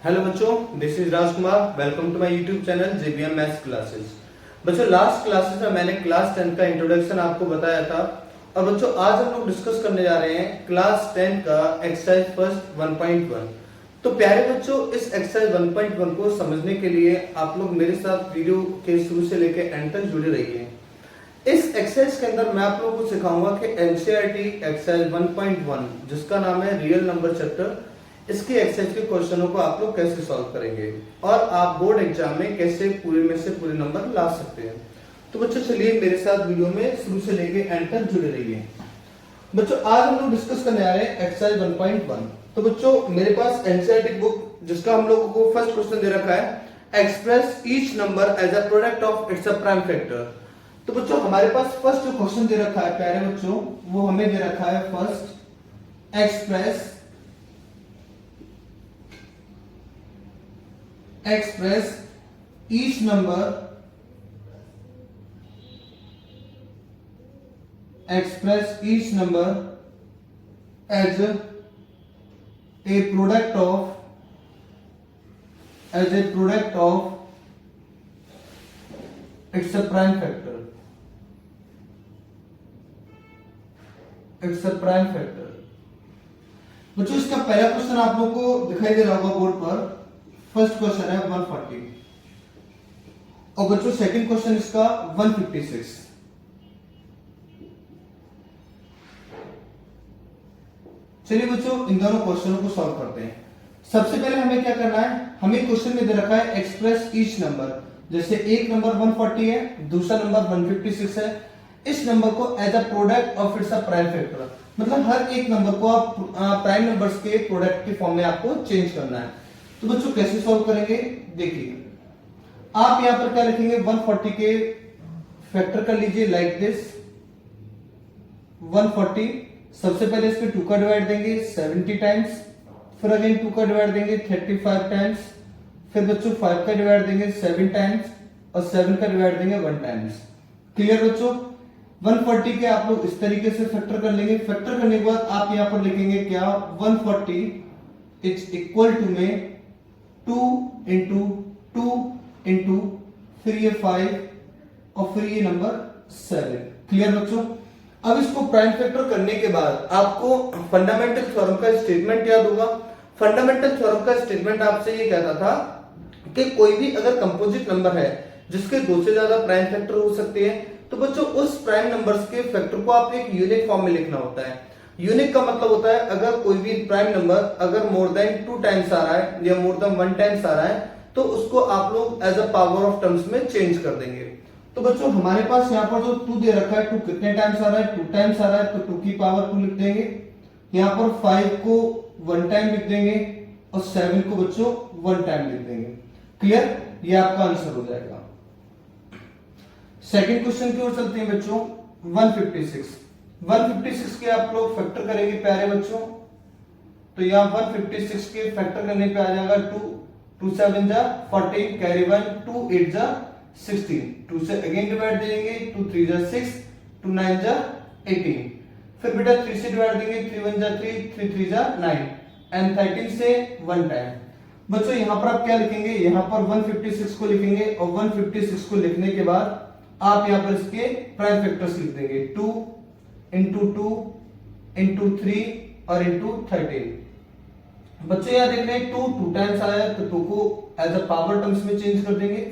Hello बच्चों, this is Rajkumar. Welcome to my YouTube channel JBM maths classes. बच्चों, last classes में मैंने class 10 का इंट्रोडक्शन आपको बताया था और बच्चों आज हम लोग डिस्कस करने जा रहे हैं क्लास 10 का एक्सरसाइज फर्स्ट 1.1। तो प्यारे बच्चों, इस एक्सरसाइज 1.1 को समझने के लिए आप लोग मेरे साथ वीडियो के शुरू से लेकर एंड तक जुड़े रहिए। इस एक्सरसाइज के अंदर मैं आप लोगों को सिखाऊंगा कि एनसीईआरटी एक्सरसाइज 1.1 जिसका नाम है रियल नंबर चैप्टर, इसकी एक्सरसाइज के क्वेश्चनों को आप लोग कैसे सॉल्व करेंगे और आप बोर्ड एग्जाम में कैसे पूरे में से पूरे नंबर ला सकते हैं। तो बच्चों चलिए मेरे साथ वीडियो में शुरू से लेके एंड तक जुड़े रहिए। बच्चों आज हम लोग डिस्कस करने आ रहे हैं एक्सरसाइज 1.1। तो बच्चों मेरे पास एनसीईआरटी बुक जिसका हम लोगों को फर्स्ट क्वेश्चन दे रखा है, express each number as a product of its a prime factor. तो बच्चों हमारे पास फर्स्ट जो क्वेश्चन दे रखा है प्यारे बच्चों, वो हमें दे रखा है first express each number as a product of its a prime factor। बच्चों इसका पहला क्वेश्चन आप लोगों को दिखाई दे रहा होगा बोर्ड पर। फर्स्ट क्वेश्चन है 140 और बच्चों सेकंड क्वेश्चन इसका 156। चलिए बच्चों इन दोनों क्वेश्चनों को सॉल्व करते हैं। सबसे पहले हमें क्या करना है, हमें क्वेश्चन में दे रखा है एक्सप्रेस ईच नंबर। जैसे एक नंबर 140 है, दूसरा नंबर 156 है। इस नंबर को as a product of its a prime factor, मतलब हर एक नंबर को आप प्राइम नंबर्स के प्रोडक्ट के फॉर्म में आपको चेंज करना है। तो बच्चों कैसे सॉल्व करेंगे, देखिए आप यहां पर क्या लिखेंगे, 140 के फैक्टर कर लीजिए लाइक दिस 140। सबसे पहले इस पे 2 का डिवाइड देंगे 70 टाइम्स, फिर अगेन 2 का डिवाइड देंगे 35 टाइम्स, फिर बच्चों 5 का डिवाइड देंगे 7 टाइम्स और 7 का डिवाइड देंगे 1 टाइम्स। क्लियर बच्चों, 140 के आप लोग इस तरीके से फैक्टर कर लेंगे। फैक्टर करने के बाद आप यहां पर लिखेंगे क्या, 140 इज इक्वल टू में 2 इंटू 2 इंटू फिर ये 5 और फिर ये नंबर 7। क्लियर बच्चों, अब इसको प्राइम फैक्टर करने के बाद आपको फंडामेंटल थ्योरम का स्टेटमेंट याद होगा। फंडामेंटल थ्योरम का स्टेटमेंट आपसे ये कहता था कि कोई भी अगर कंपोजिट नंबर है जिसके 2 से ज्यादा प्राइम फैक्टर हो सकते हैं, तो बच्चों उस प्राइम नंबर्स के फैक्टर को आप एक यूनिक फॉर्म में लिखना होता है। यूनिक का मतलब होता है अगर कोई भी प्राइम नंबर अगर मोर देन 2 टाइम्स आ रहा है या मोर देन 1 टाइम्स आ रहा है तो उसको आप लोग as a power of terms में चेंज कर देंगे। तो बच्चों हमारे पास यहाँ पर जो 2 दे रखा है, 2 कितने टाइम्स आ रहा है, 2 टाइम्स आ रहा है, तो 2 की पावर 2 लिख देंगे। यहाँ पर 5 को 1 टाइम लिख देंगे और 7 को बच्चों 1 टाइम लिख देंगे। क्लियर, ये आपका आंसर हो जाएगा। सेकंड क्वेश्चन की ओर चलते हैं बच्चों। 156 के आप लोग फैक्टर करेंगे प्यारे बच्चों। तो यहाँ 156 के फैक्टर करने पे आ जाएगा 2 7 जा 14, कैरी 1, 2 8 जा 16, 2 से अगेन डिवाइड देंगे, 2 3 जा 6, 2 9 जा 18, फिर बेटा 3 से डिवाइड देंगे, 3 1 जा 3, 3 3 जा 9 एंड 13 से 1 टाइम। बच्चों यहाँ पर आप क्या लिखेंगे, यहाँ पर 156 को लिखेंगे और 156 को लिखने के बाद आप यहाँ पर इसके प्राइम फैक्टर्स लिख देंगे, 2 इंटू 2 इंटू 3 और इंटू 13। बच्चों यहाँ देख रहे हैं 2 टाइम्स आया है तो 2 को एज अ पावर टर्म्स में चेंज कर देंगे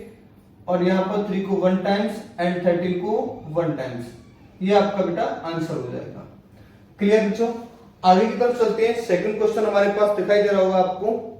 और यहाँ पर 3 को 1 टाइम्स एंड 13 को 1 टाइम्स। ये आपका बेटा आंसर हो जाएगा। क्लियर बच्चों, आगे की तरफ चलते हैं। सेकंड क्वेश्चन हमारे पास दिखाई दे रहा होगा आपको।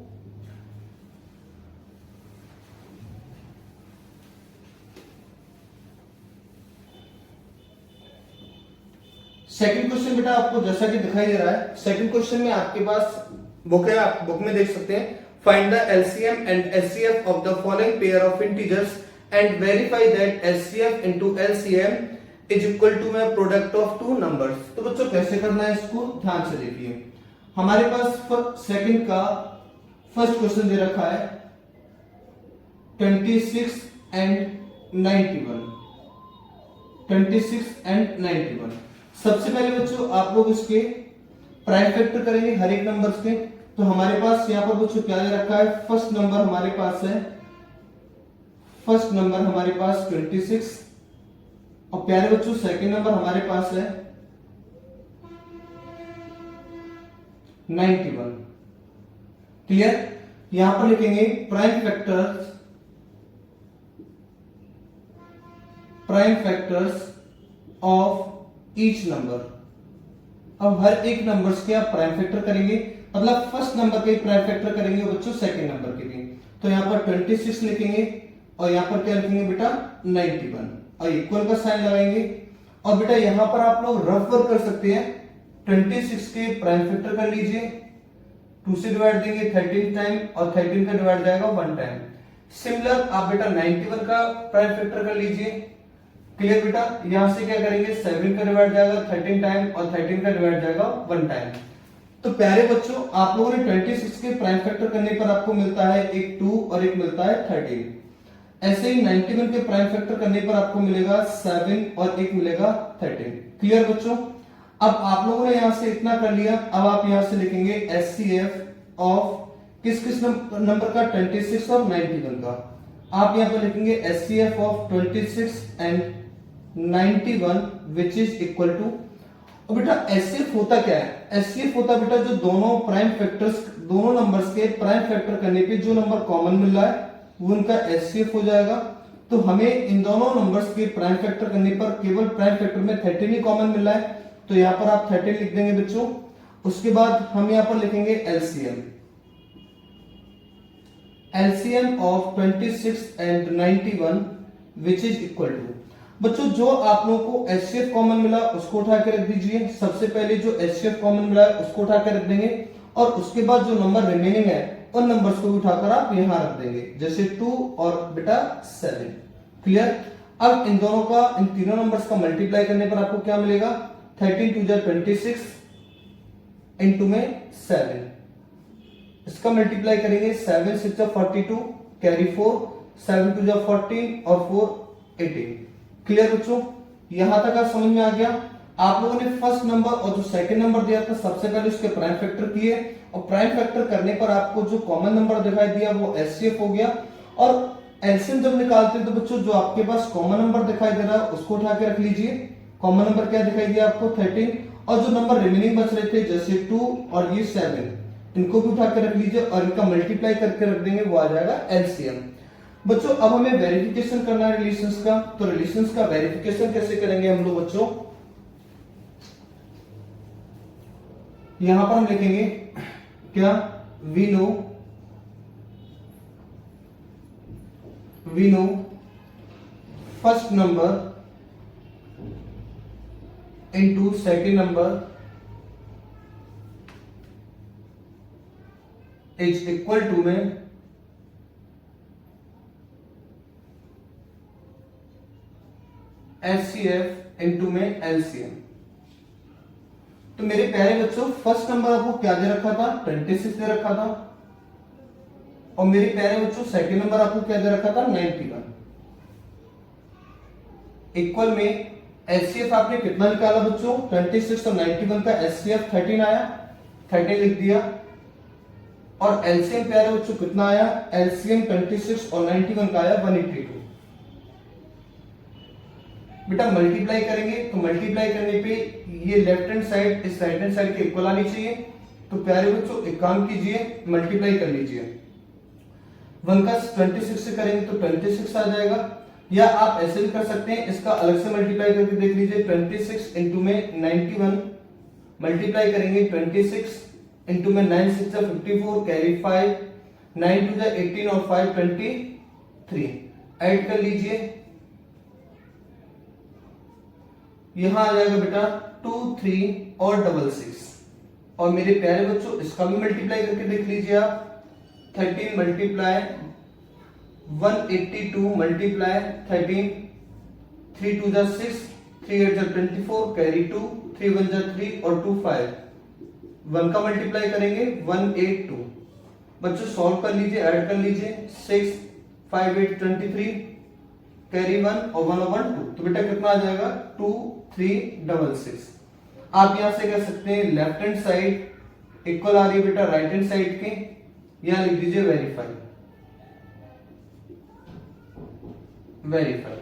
सेकंड क्वेश्चन बेटा आपको जैसा कि दिखाई दे रहा है, सेकंड क्वेश्चन में आपके पास बुक है, आप बुक में देख सकते हैं। Find the LCM and HCF of the following pair of integers and verify that HCF into LCM is equal to में प्रोडक्ट ऑफ 2 नंबर्स। तो बच्चों कैसे करना है इसको ध्यान से देखिए। हमारे पास सेकंड का फर्स्ट क्वेश्चन दे रखा है 26 एंड 91। 26 एंड 91। सबसे पहले बच्चों आप लोग इसके प्राइम फैक्टर करेंगे हर एक नंबर्स के। तो हमारे पास यहाँ पर बच्चों क्या दे रखा है, फर्स्ट नंबर हमारे पास है, फर्स्ट नंबर हमारे पास 26 और प्यारे बच्चों सेकंड नंबर हमारे पास है 91। क्लियर। यहां पर लिखेंगे prime factors of each number. अब हर एक नंबर्स के आप प्राइम फैक्टर करेंगे, मतलब फर्स्ट नंबर के प्राइम फैक्टर करेंगे बच्चों सेकंड नंबर के भी। तो यहां पर 26 लिखेंगे और यहां पर क्या लिखेंगे बेटा 91 और इक्वल का साइन लगाएंगे। और बेटा यहां पर आप लोग रफ वर्क कर सकते हैं, 26 के प्राइम फैक्टर कर लीजिए, 2 से डिवाइड देंगे 13 टाइम और 13 का डिवाइड जाएगा 1 टाइम। सिमिलर आप बेटा 91 का प्राइम फैक्टर कर लीजिए। क्लियर बेटा। यहां से क्या करेंगे 7 का डिवाइड जाएगा 13 टाइम और 13 का डिवाइड जाएगा 1 टाइम। तो प्यारे बच्चों आप लोगों ने 26 के प्राइम फैक्टर करने पर आपको मिलता है एक 2 और एक मिलता है 13। ऐसे ही 91 के प्राइम फैक्टर करने पर आपको मिलेगा 7 और एक मिलेगा 13। क्लियर बच्चों। अब आप लोगों ने यहां से इतना कर लिया, अब आप यहां से लिखेंगे एचसीएफ ऑफ किस किस नंबर का, 26 और 91 का। आप यहां पर लिखेंगे HCF of 26 and 91 which is equal to. और बेटा एचसीएफ होता क्या है, एचसीएफ होता बेटा जो दोनों प्राइम फैक्टर्स, दोनों नंबर्स के प्राइम फैक्टर करने पे जो नंबर कॉमन मिल रहा है वो उनका एचसीएफ हो जाएगा। तो हमें इन दोनों नंबर्स के प्राइम फैक्टर करने पर केवल प्राइम फैक्टर में 13 ही कॉमन मिल रहा है, तो यहां पर आप 13 लिख देंगे बच्चों। उसके बाद हम यहां पर लिखेंगे LCM, LCM of 26 and 91 which is equal to. बच्चों जो आप लोगों को एचसीएफ कॉमन मिला उसको उठा के रख दीजिए। सबसे पहले जो एचसीएफ कॉमन मिला है उसको उठा के रख देंगे और उसके बाद जो नंबर रिमेनिंग है उन नंबर्स को भी उठाकर आप यहां रख देंगे, जैसे 2 और बेटा 7। क्लियर। अब इन दोनों का, इन तीनों नंबर्स का मल्टीप्लाई करने पर आपको क्या मिलेगा, 13 2 जा 26 इनटू में 7। इसका मल्टीप्लाई करेंगे 7 6 जा 42 कैरी 4, 7 2 जा 14 और 4 18। क्लियर बच्चों। यहां तक आप समझ में आ गया। आप लोगों ने फर्स्ट नंबर और जो सेकंड नंबर दिया था सबसे पहले उसके प्राइम फैक्टर किए और प्राइम फैक्टर करने पर आपको जो कॉमन नंबर दिखाई दिया वो एचसीएफ हो गया। और एलसीएम जब निकालते हैं तो बच्चों जो आपके पास कॉमन नंबर दिखाई दे रहा है उसको उठा के रख लीजिए। कॉमन नंबर क्या दिखाई दिया आपको 13 और जो नंबर रिमेनिंग बच रहे थे जैसे 2 और ये 7 इनको भी उठा के रख लीजिए और इनका मल्टीप्लाई करके रख देंगे, वो आ जाएगा एलसीएम। बच्चों अब हमें वेरिफिकेशन करना है रिलेशंस का, तो रिलेशंस का वेरिफिकेशन कैसे करेंगे हम लोग बच्चों, यहां पर हम लिखेंगे क्या, we know first number into second number is equal to में एचसीएफ इनटू में एलसीएम। तो मेरे प्यारे बच्चों फर्स्ट नंबर आपको क्या दे रखा था, 26 दे रखा था और मेरे प्यारे बच्चों सेकंड नंबर आपको क्या दे रखा था, 91। इक्वल में एचसीएफ आपने कितना निकाला बच्चों, 26 और 91 का एचसीएफ 13 आया, 13 लिख दिया। और एलसीएम प्यारे बच्चों कितना आया, एलसीएम 26 और 91 का आया 182। बेटा मल्टीप्लाई करेंगे तो मल्टीप्लाई करने पे ये लेफ्ट हैंड साइड इस राइट हैंड साइड के इक्वल आनी चाहिए। तो प्यारे बच्चों एक काम कीजिए, मल्टीप्लाई कर लीजिए। 1 का 26 से करेंगे तो 26 आ जाएगा, या आप ऐसे भी कर सकते हैं, इसका अलग से मल्टीप्लाई करके देख लीजिए। 26 इंटू में 91 मल्टीप्लाई करेंगे, 26 इंटू में 9 6 जा 54 कैरी 5, 9 2 जा 18 और 5 23 ऐड कर लीजिए। यहां आ जाएगा बेटा 2 3 और 6 और मेरे प्यारे बच्चों इसका भी मल्टीप्लाई करके देख लीजिए आप। 13 मल्टीप्लाई 182 मल्टीप्लाई 13, 3 2 जा 6, 3 8 जा 24 कैरी 2, 3 1 जा 3 और 2 5। 1 का मल्टीप्लाई करेंगे 182। बच्चों सॉल्व कर लीजिए, ऐड कर लीजिए। 6 5 8 23 कैरी 1 और 1 और 1 2। तो बेटा कितना आ जाएगा 2 3 6 6। आप यहां से कह सकते हैं लेफ्ट हैंड साइड इक्वल आ रही है बेटा राइट हैंड साइड के, यहां लिख दीजिए वेरीफाई। वेरीफाई।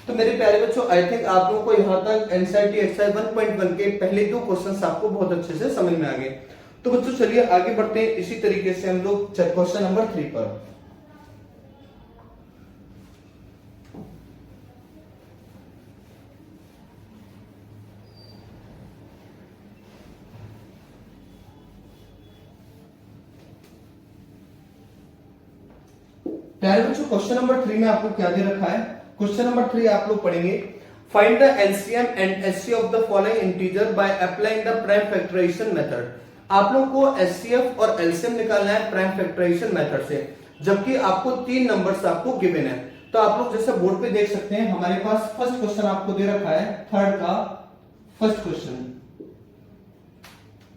तो मेरे प्यारे बच्चों आई थिंक आप लोगों को यहां तक एनसीईआरटी एक्सरसाइज 1.1 के पहले 2 क्वेश्चंस आपको बहुत अच्छे से समझ में आ गए। तो बच्चों चलिए आगे बढ़ते हैं, इसी तरीके से हम लोग क्वेश्चन नंबर 3 पर। प्यारे बच्चों क्वेश्चन नंबर 3 में आपको क्या दे रखा है। क्वेश्चन नंबर 3 आप लोग पढ़ेंगे, find the LCM and HCF of the following integer by applying the prime factorisation method. आप लोग को एचसीएफ और एलसीएम निकालना है प्राइम फैक्टराइजेशन मेथड से, जबकि आपको 3 नंबर्स आपको गिवन है। तो आप लोग जैसे बोर्ड पे देख सकते हैं, हमारे पास फर्स्ट क्वेश्चन आपको दे रखा है, थर्ड का फर्स्ट क्वेश्चन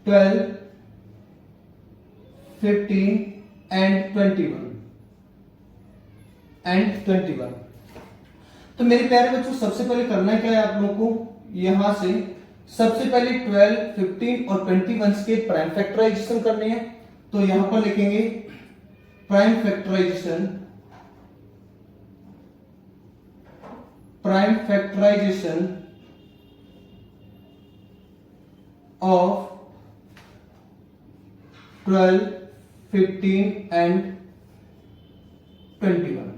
12, 15 एंड 21 एंड 21। तो मेरे प्यारे बच्चों सबसे पहले करना क्या है आप लोगों को, यहां से सबसे पहले 12, 15 और 21 के प्राइम फैक्टराइजेशन करने हैं। तो यहां पर लिखेंगे prime factorisation, prime factorisation of 12, 15 and 21।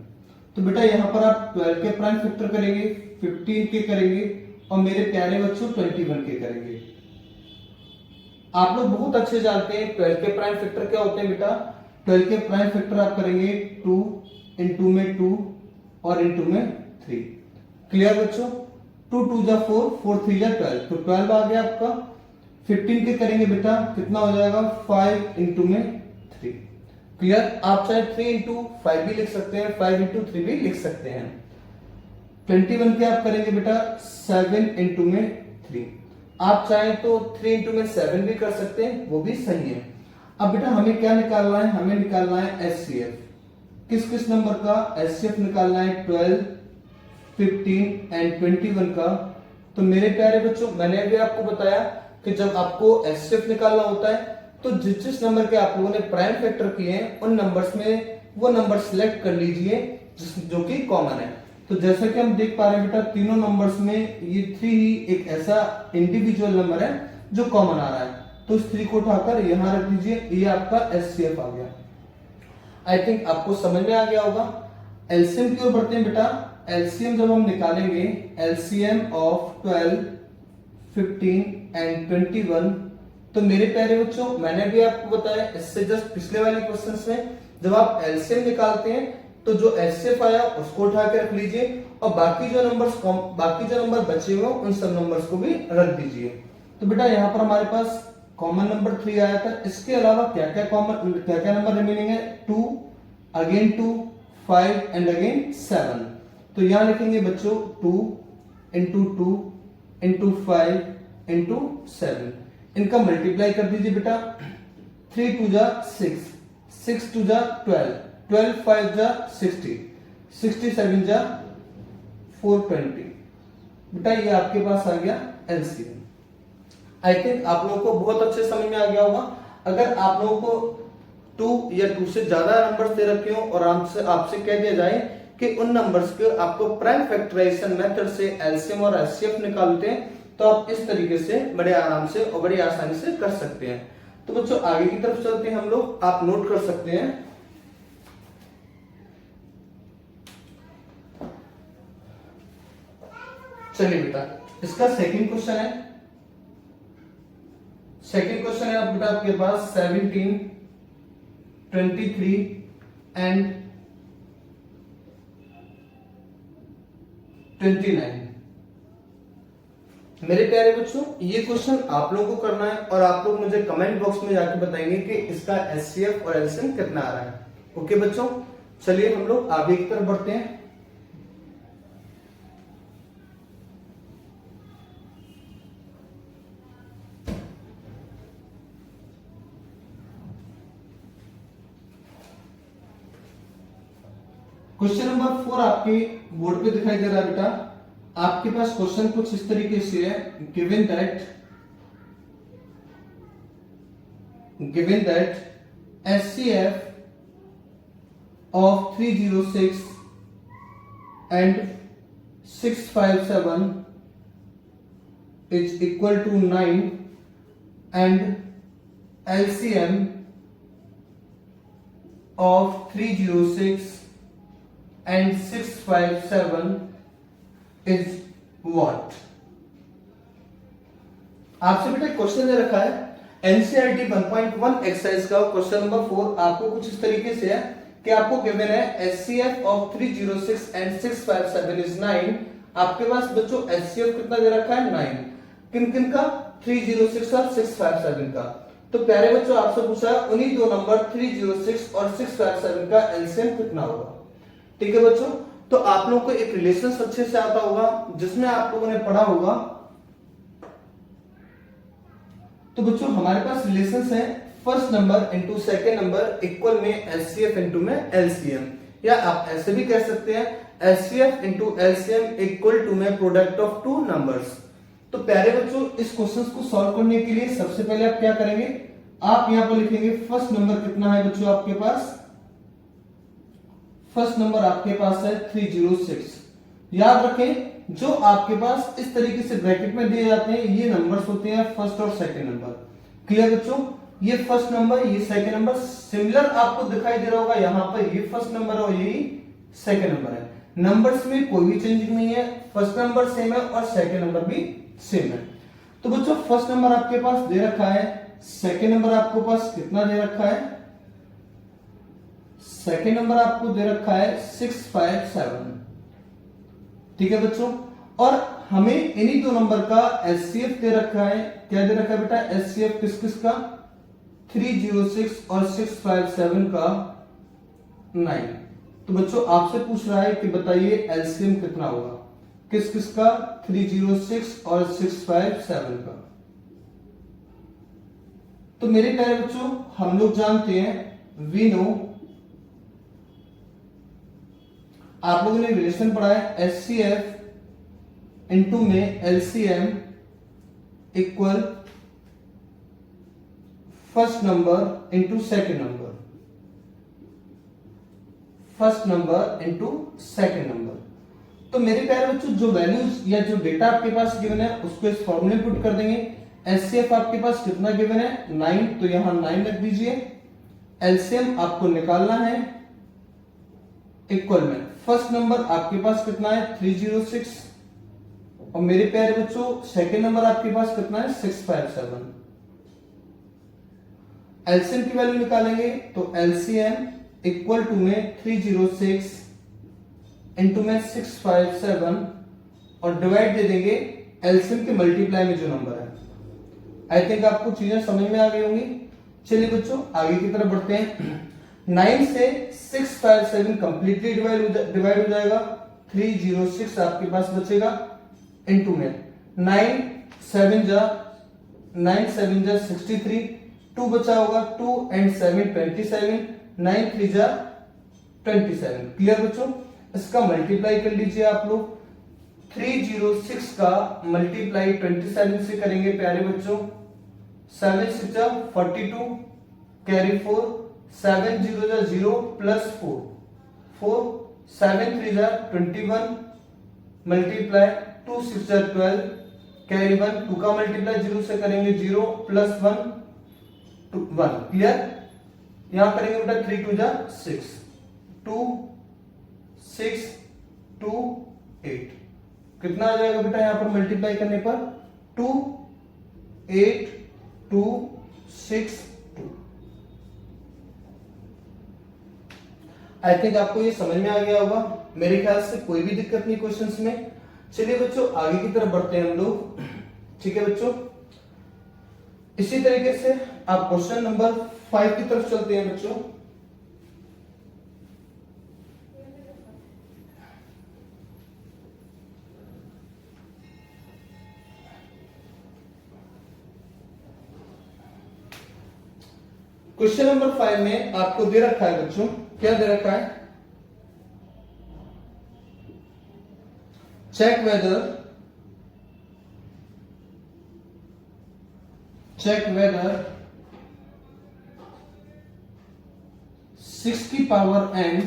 तो बेटा यहां पर आप 12 के प्राइम फैक्टर करेंगे, 15 के करेंगे और मेरे प्यारे बच्चों 21 के करेंगे। आप लोग बहुत अच्छे जानते हैं 12 के प्राइम फैक्टर क्या होते हैं बेटा। 12 के प्राइम फैक्टर आप करेंगे 2 इंटू में 2 और इंटू में 3। क्लियर बच्चों, 2 2 जा 4, 4 3 जा 12, तो 12 आ गया आपका। 15 के करेंगे बेटा, कितना हो जाएगा 5 इंटू में 3। क्लियर, आप चाहे 3 इंटू 5 भी लिख सकते हैं, 5 इंटू 3 भी लिख सकते हैं। 21 के आप करेंगे बेटा 7 इंटू में 3। आप चाहें तो 3 इंटू में 7 भी कर सकते हैं, वो भी सही है। अब बेटा हमें क्या निकालना है, हमें निकालना है एचसीएफ। किस किस नंबर का एचसीएफ निकालना है, 12, 15 एंड 21 का। तो मेरे प्यारे बच्चों मैंने भी आपको बताया कि जब आपको एचसीएफ निकालना होता है तो जिस जिस नंबर के आप लोगों ने प्राइम फैक्टर किए हैं उन नंबर्स में वो नंबर सिलेक्ट कर लीजिए जो कि कॉमन है। तो जैसा कि हम देख पा रहे हैं बेटा तीनों नंबर्स में ये 3 ही एक ऐसा इंडिविजुअल नंबर है जो कॉमन आ रहा है, तो इस 3 को उठाकर यहां रख दीजिए, ये आपका एचसीएफ आ गया। आई थिंक आपको समझ में आ गया होगा। एलसीएम की ओर बढ़ते हैं बेटा। एलसीएम जब हम निकालेंगे, एलसीएम ऑफ 12, 15 एंड 21, तो मेरे प्यारे बच्चों मैंने भी आपको बताया इससे जस्ट पिछले वाले क्वेश्चंस में, जब आप एलसीएम निकालते हैं तो जो एचसीएफ आया उसको उठा के रख लीजिए और बाकी जो नंबर बचे हुए उन सब नंबर्स को भी रख दीजिए। तो बेटा यहाँ पर हमारे पास कॉमन नंबर 3 आया था, इसके अलावा क्या क्या नंबर रिमेनिंग है, 2, अगेन 2, 5 एंड अगेन 7। तो यहां लिखेंगे बच्चों 2 इंटू 2 इंटू 5 इंटू 7। इनका मल्टीप्लाई कर दीजिए बेटा, 3 2 जा 6, 6 2 जा 12, 12 5 जा 60, 67 जा 420। बेटा ये आपके पास आ गया एलसीएम। आई थिंक आप लोगों को बहुत अच्छे समझ में आ गया होगा। अगर आप लोगों को 2 या 2 से ज्यादा नंबर्स दे रखे हो और आपसे कह दिया जाए कि उन नंबर्स के आपको प्राइम फैक्टराइजेशन मेथड से एलसीएम और एचसीएफ निकालते हैं, तो आप इस तरीके से बड़े आराम से और बड़ी आसानी से कर सकते हैं। तो बच्चों आगे की तरफ चलते हैं हम लोग, आप नोट कर सकते हैं। चलिए बेटा इसका सेकंड क्वेश्चन है। सेकंड क्वेश्चन है बेटा आपके पास 17, 23 एंड 29। मेरे प्यारे बच्चों ये क्वेश्चन आप लोगों को करना है और आप लोग मुझे कमेंट बॉक्स में जाके बताएंगे कि इसका एचसीएफ और एलसीएम कितना आ रहा है। ओके बच्चों, चलिए हम लोग आगे की तरफ बढ़ते हैं। क्वेश्चन नंबर 4 आपके बोर्ड पे दिखाई दे रहा है बेटा। आपके पास क्वेश्चन कुछ इस तरीके से है, given that HCF of 306 and 657 is equal to 9 and LCM of 306 and 657 is what? आपसे बेटा क्वेश्चन दे रखा है एनसीईआरटी 1.1 एक्सरसाइज का क्वेश्चन नंबर 4। आपको कुछ इस तरीके से है कि आपको गिवन है एचसीएफ ऑफ 306 एंड 657 इज 9। आपके पास बच्चों एचसीएफ कितना दे रखा है 9, किन किन का 306 और 657 का। तो प्यारे बच्चों आपसे पूछा है उन्हीं दो नंबर 306 और 657 का एलसीएम कितना होगा। ठीक है बच्चों, तो आप लोगों को एक रिलेशन अच्छे से आता होगा जिसमें आप लोगों ने पढ़ा होगा। तो बच्चों हमारे पास रिलेशंस है first number into second number equal में एचसीएफ इनटू में एलसीएम, या आप ऐसे भी कह सकते हैं HCF into LCM equal to में प्रोडक्ट ऑफ टू नंबर्स। तो प्यारे बच्चों इस क्वेश्चन को सॉल्व करने के लिए सबसे पहले आप क्या करेंगे, आप यहां पर लिखेंगे फर्स्ट नंबर कितना है बच्चों आपके पास, फर्स्ट नंबर आपके पास है 306। याद रखें जो आपके पास इस तरीके से ब्रैकेट में दिए जाते हैं ये नंबर्स होते हैं फर्स्ट और सेकंड नंबर। क्लियर बच्चों, ये फर्स्ट नंबर ये सेकंड नंबर सिमिलर आपको दिखाई दे रहा होगा, यहां पर ये फर्स्ट नंबर और ये सेकंड नंबर है। नंबर्स में कोई भी चेंजिंग नहीं है, फर्स्ट नंबर सेम है और सेकंड नंबर भी सेम है। तो बच्चों फर्स्ट नंबर आपके पास दे रखा है, सेकंड नंबर आपको पास कितना दे रखा है, सेकंड नंबर आपको दे रखा है 657। ठीक है बच्चों, और हमें इन्हीं दो नंबर का एचसीएफ दे रखा है। क्या दे रखा है बेटा एचसीएफ किस किस का, 306 और 657 का 9। तो बच्चों आपसे पूछ रहा है कि बताइए एलसीएम कितना होगा, किस किस का 306 और 657 का। तो मेरे प्यारे बच्चों हम लोग जानते हैं वी नो, आप लोगों ने रिलेशन पढ़ा है एचसीएफ इनटू में LCM equal first number into second number, first number into second number. तो मेरे प्यारे बच्चों जो वैल्यूज या जो डेटा आपके पास गिवन है उसको इस फॉर्मूले पुट कर देंगे। एचसीएफ आपके पास कितना गिवन है 9, तो यहां 9 रख दीजिए। एलसीएम आपको निकालना है इक्वल में फर्स्ट नंबर आपके पास कितना है 306 और मेरे प्यारे बच्चों सेकंड नंबर आपके पास कितना है 657। एलसीएम की वैल्यू निकालेंगे तो एलसीएम इक्वल टू में 306 इनटू में 657 और डिवाइड दे देंगे एलसीएम के मल्टीप्लाई में जो नंबर है। आई थिंक आपको चीजें समझ में आ गई होंगी। चलिए बच्चों आगे की तरफ बढ़ते हैं। 9 से 657 कंप्लीटली डिवाइड हो जाएगा, 306 आपके पास बचेगा इनटू में 9 7 जा 63, 2 बचा होगा 2 एंड 7 27, 9 3 जा 27। क्लियर बच्चों, इसका मल्टीप्लाई कर लीजिए आप लोग। 306 का मल्टीप्लाई 27 से करेंगे प्यारे बच्चों, 7 6 जा 42 कैरी 4, 7 0 जा 0 प्लस 4 7 3 जा 21 मल्टीप्लाई 2 6 जा 12 कैरी 1, 2 का मल्टीप्लाई 0 से करेंगे 0 प्लस 1 1। क्लियर, यहां करेंगे बेटा 3 2 जा 6 2 6 2 8। कितना आ जाएगा बेटा यहां पर मल्टीप्लाई करने पर 2 8 2 6 2। आई थिंक आपको ये समझ में आ गया होगा, मेरे ख्याल से कोई भी दिक्कत नहीं क्वेश्चंस में। चलिए बच्चों आगे की तरफ बढ़ते हैं हम लोग। ठीक है बच्चों, इसी तरीके से आप क्वेश्चन नंबर 5 की तरफ चलते हैं बच्चों। क्वेश्चन नंबर 5 में आपको दे रखा है बच्चों, क्या दे रखा है, चेक वेदर 6 की power n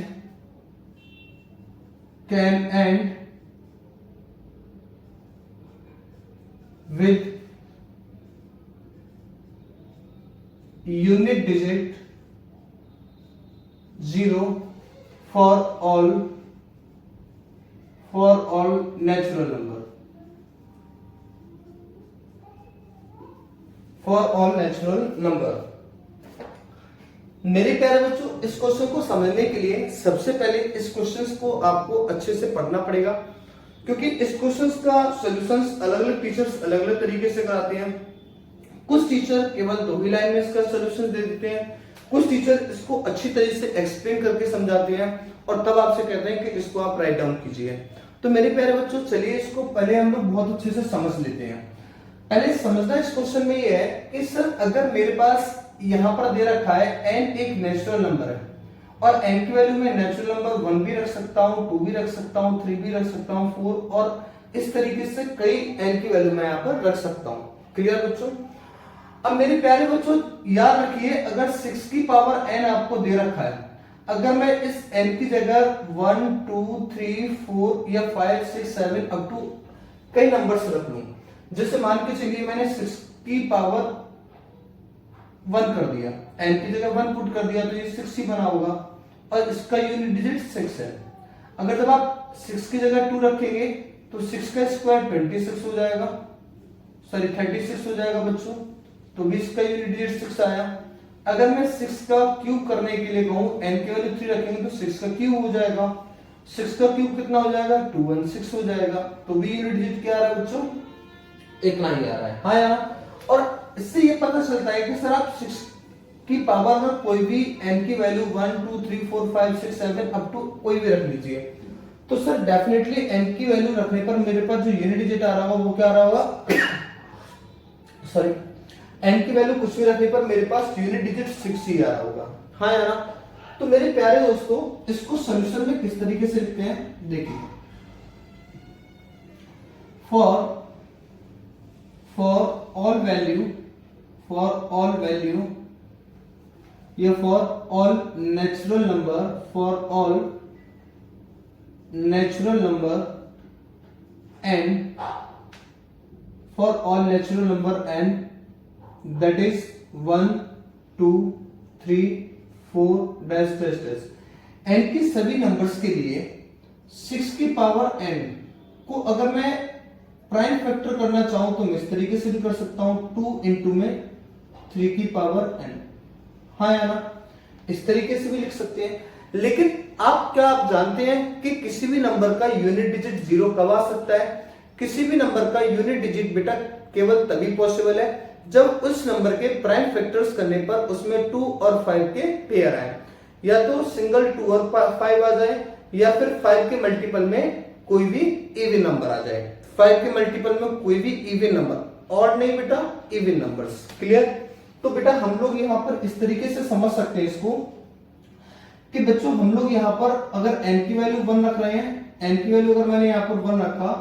can end with unit digit 0 for all natural number, for all natural number। मेरे प्यारे बच्चों, इस क्वेश्चन को समझने के लिए सबसे पहले इस क्वेश्चन को आपको अच्छे से पढ़ना पड़ेगा, क्योंकि इस क्वेश्चन का सॉल्यूशंस अलग अलग टीचर्स अलग अलग तरीके से कराते हैं। कुछ टीचर केवल 2 ही लाइन में इसका सॉल्यूशन दे देते हैं, कुछ टीचर इसको अच्छी तरीके से एक्सप्लेन करके समझाते हैं और तब आपसे कहते हैं कि इसको आप राइट डाउन कीजिए। तो मेरे प्यारे बच्चों, चलिए इसको पहले हम लोग बहुत अच्छे से समझ लेते हैं। पहले समझना इस क्वेश्चन में ये है कि सर अगर मेरे पास यहां पर दे रखा है n एक नेचुरल नंबर है और n की वैल्यू में नेचुरल नंबर 1 भी रख सकता हूं, 2 भी रख सकता हूं, 3 भी रख सकता हूं, 4 और इस तरीके से कई n की वैल्यू मैं यहां पर रख सकता हूं। क्लियर बच्चों? अब मेरे प्यारे बच्चों याद रखिए, अगर 6 की पावर n आपको दे रखा है, अगर मैं इस n की जगह 1 2 3 4 या 5 6 7 अप टू कई नंबर्स रख लूं, जैसे मान के चलिए मैंने 6 की पावर 1 कर दिया, n की जगह 1 पुट कर दिया तो ये 6 ही बना होगा और इसका यूनिट डिजिट 6 है। अगर जब आप 6 की जगह 2 रखेंगे तो 6 का स्क्वायर 26 हो जाएगा, सॉरी 36 हो जाएगा बच्चों, तो भी इसका यूनिट डिजिट 6 आया। अगर मैं 6 का क्यूब करने के लिए कहूं, n की वैल्यू 3 रखेंगे तो 6 का क्यूब हो जाएगा, 6 का क्यूब कितना हो जाएगा 216 हो जाएगा, तो भी यूनिट डिजिट क्या आ रहा है बच्चों, इतना ही आ रहा है। हाँ यार, और इससे ये पता चलता है कि सर आप 6 की पावर में कोई भी n की वैल्यू 1 2 3 4 5 6 7 अप टू कोई भी रख लीजिए, तो सर डेफिनेटली n की वैल्यू रखने पर मेरे पास जो यूनिट डिजिट आ रहा होगा वो क्या आ रहा होगा, सॉरी n की वैल्यू कुछ भी रखने पर मेरे पास यूनिट डिजिट 6 ही आ रहा होगा। हाँ यार, तो मेरे प्यारे दोस्तों इसको सॉल्यूशन में किस तरीके से लिखते हैं देखिए, for all value या for all natural number n that is 1 2 3 4 dash dash dash, n की सभी नंबर्स के लिए 6 की पावर n को अगर मैं प्राइम फैक्टर करना चाहूं तो मैं इस तरीके से भी कर सकता हूं, 2 इंटू में 3 की पावर n। हाँ या ना, इस तरीके से भी लिख सकते हैं। लेकिन आप जानते हैं कि किसी भी नंबर का यूनिट डिजिट 0 कब आ सकता है? किसी भी नंबर का यूनिट डिजिट बेटा केवल तभी पॉसिबल है जब उस नंबर के प्राइम फैक्टर्स करने पर उसमें 2 और 5 के पेयर आए, या तो सिंगल 2 और 5 आ जाए या फिर 5 के मल्टीपल में कोई भी इवन नंबर आ जाए। 5 के मल्टीपल में कोई भी इवन नंबर, ऑड नहीं बेटा, इवन नंबर्स। क्लियर? तो बेटा हम लोग यहां पर इस तरीके से समझ सकते हैं इसको कि बच्चों हम लोग यहां पर अगर n की वैल्यू 1 रख रहे हैं, n की वैल्यू अगर मैंने यहां पर 1 रखा,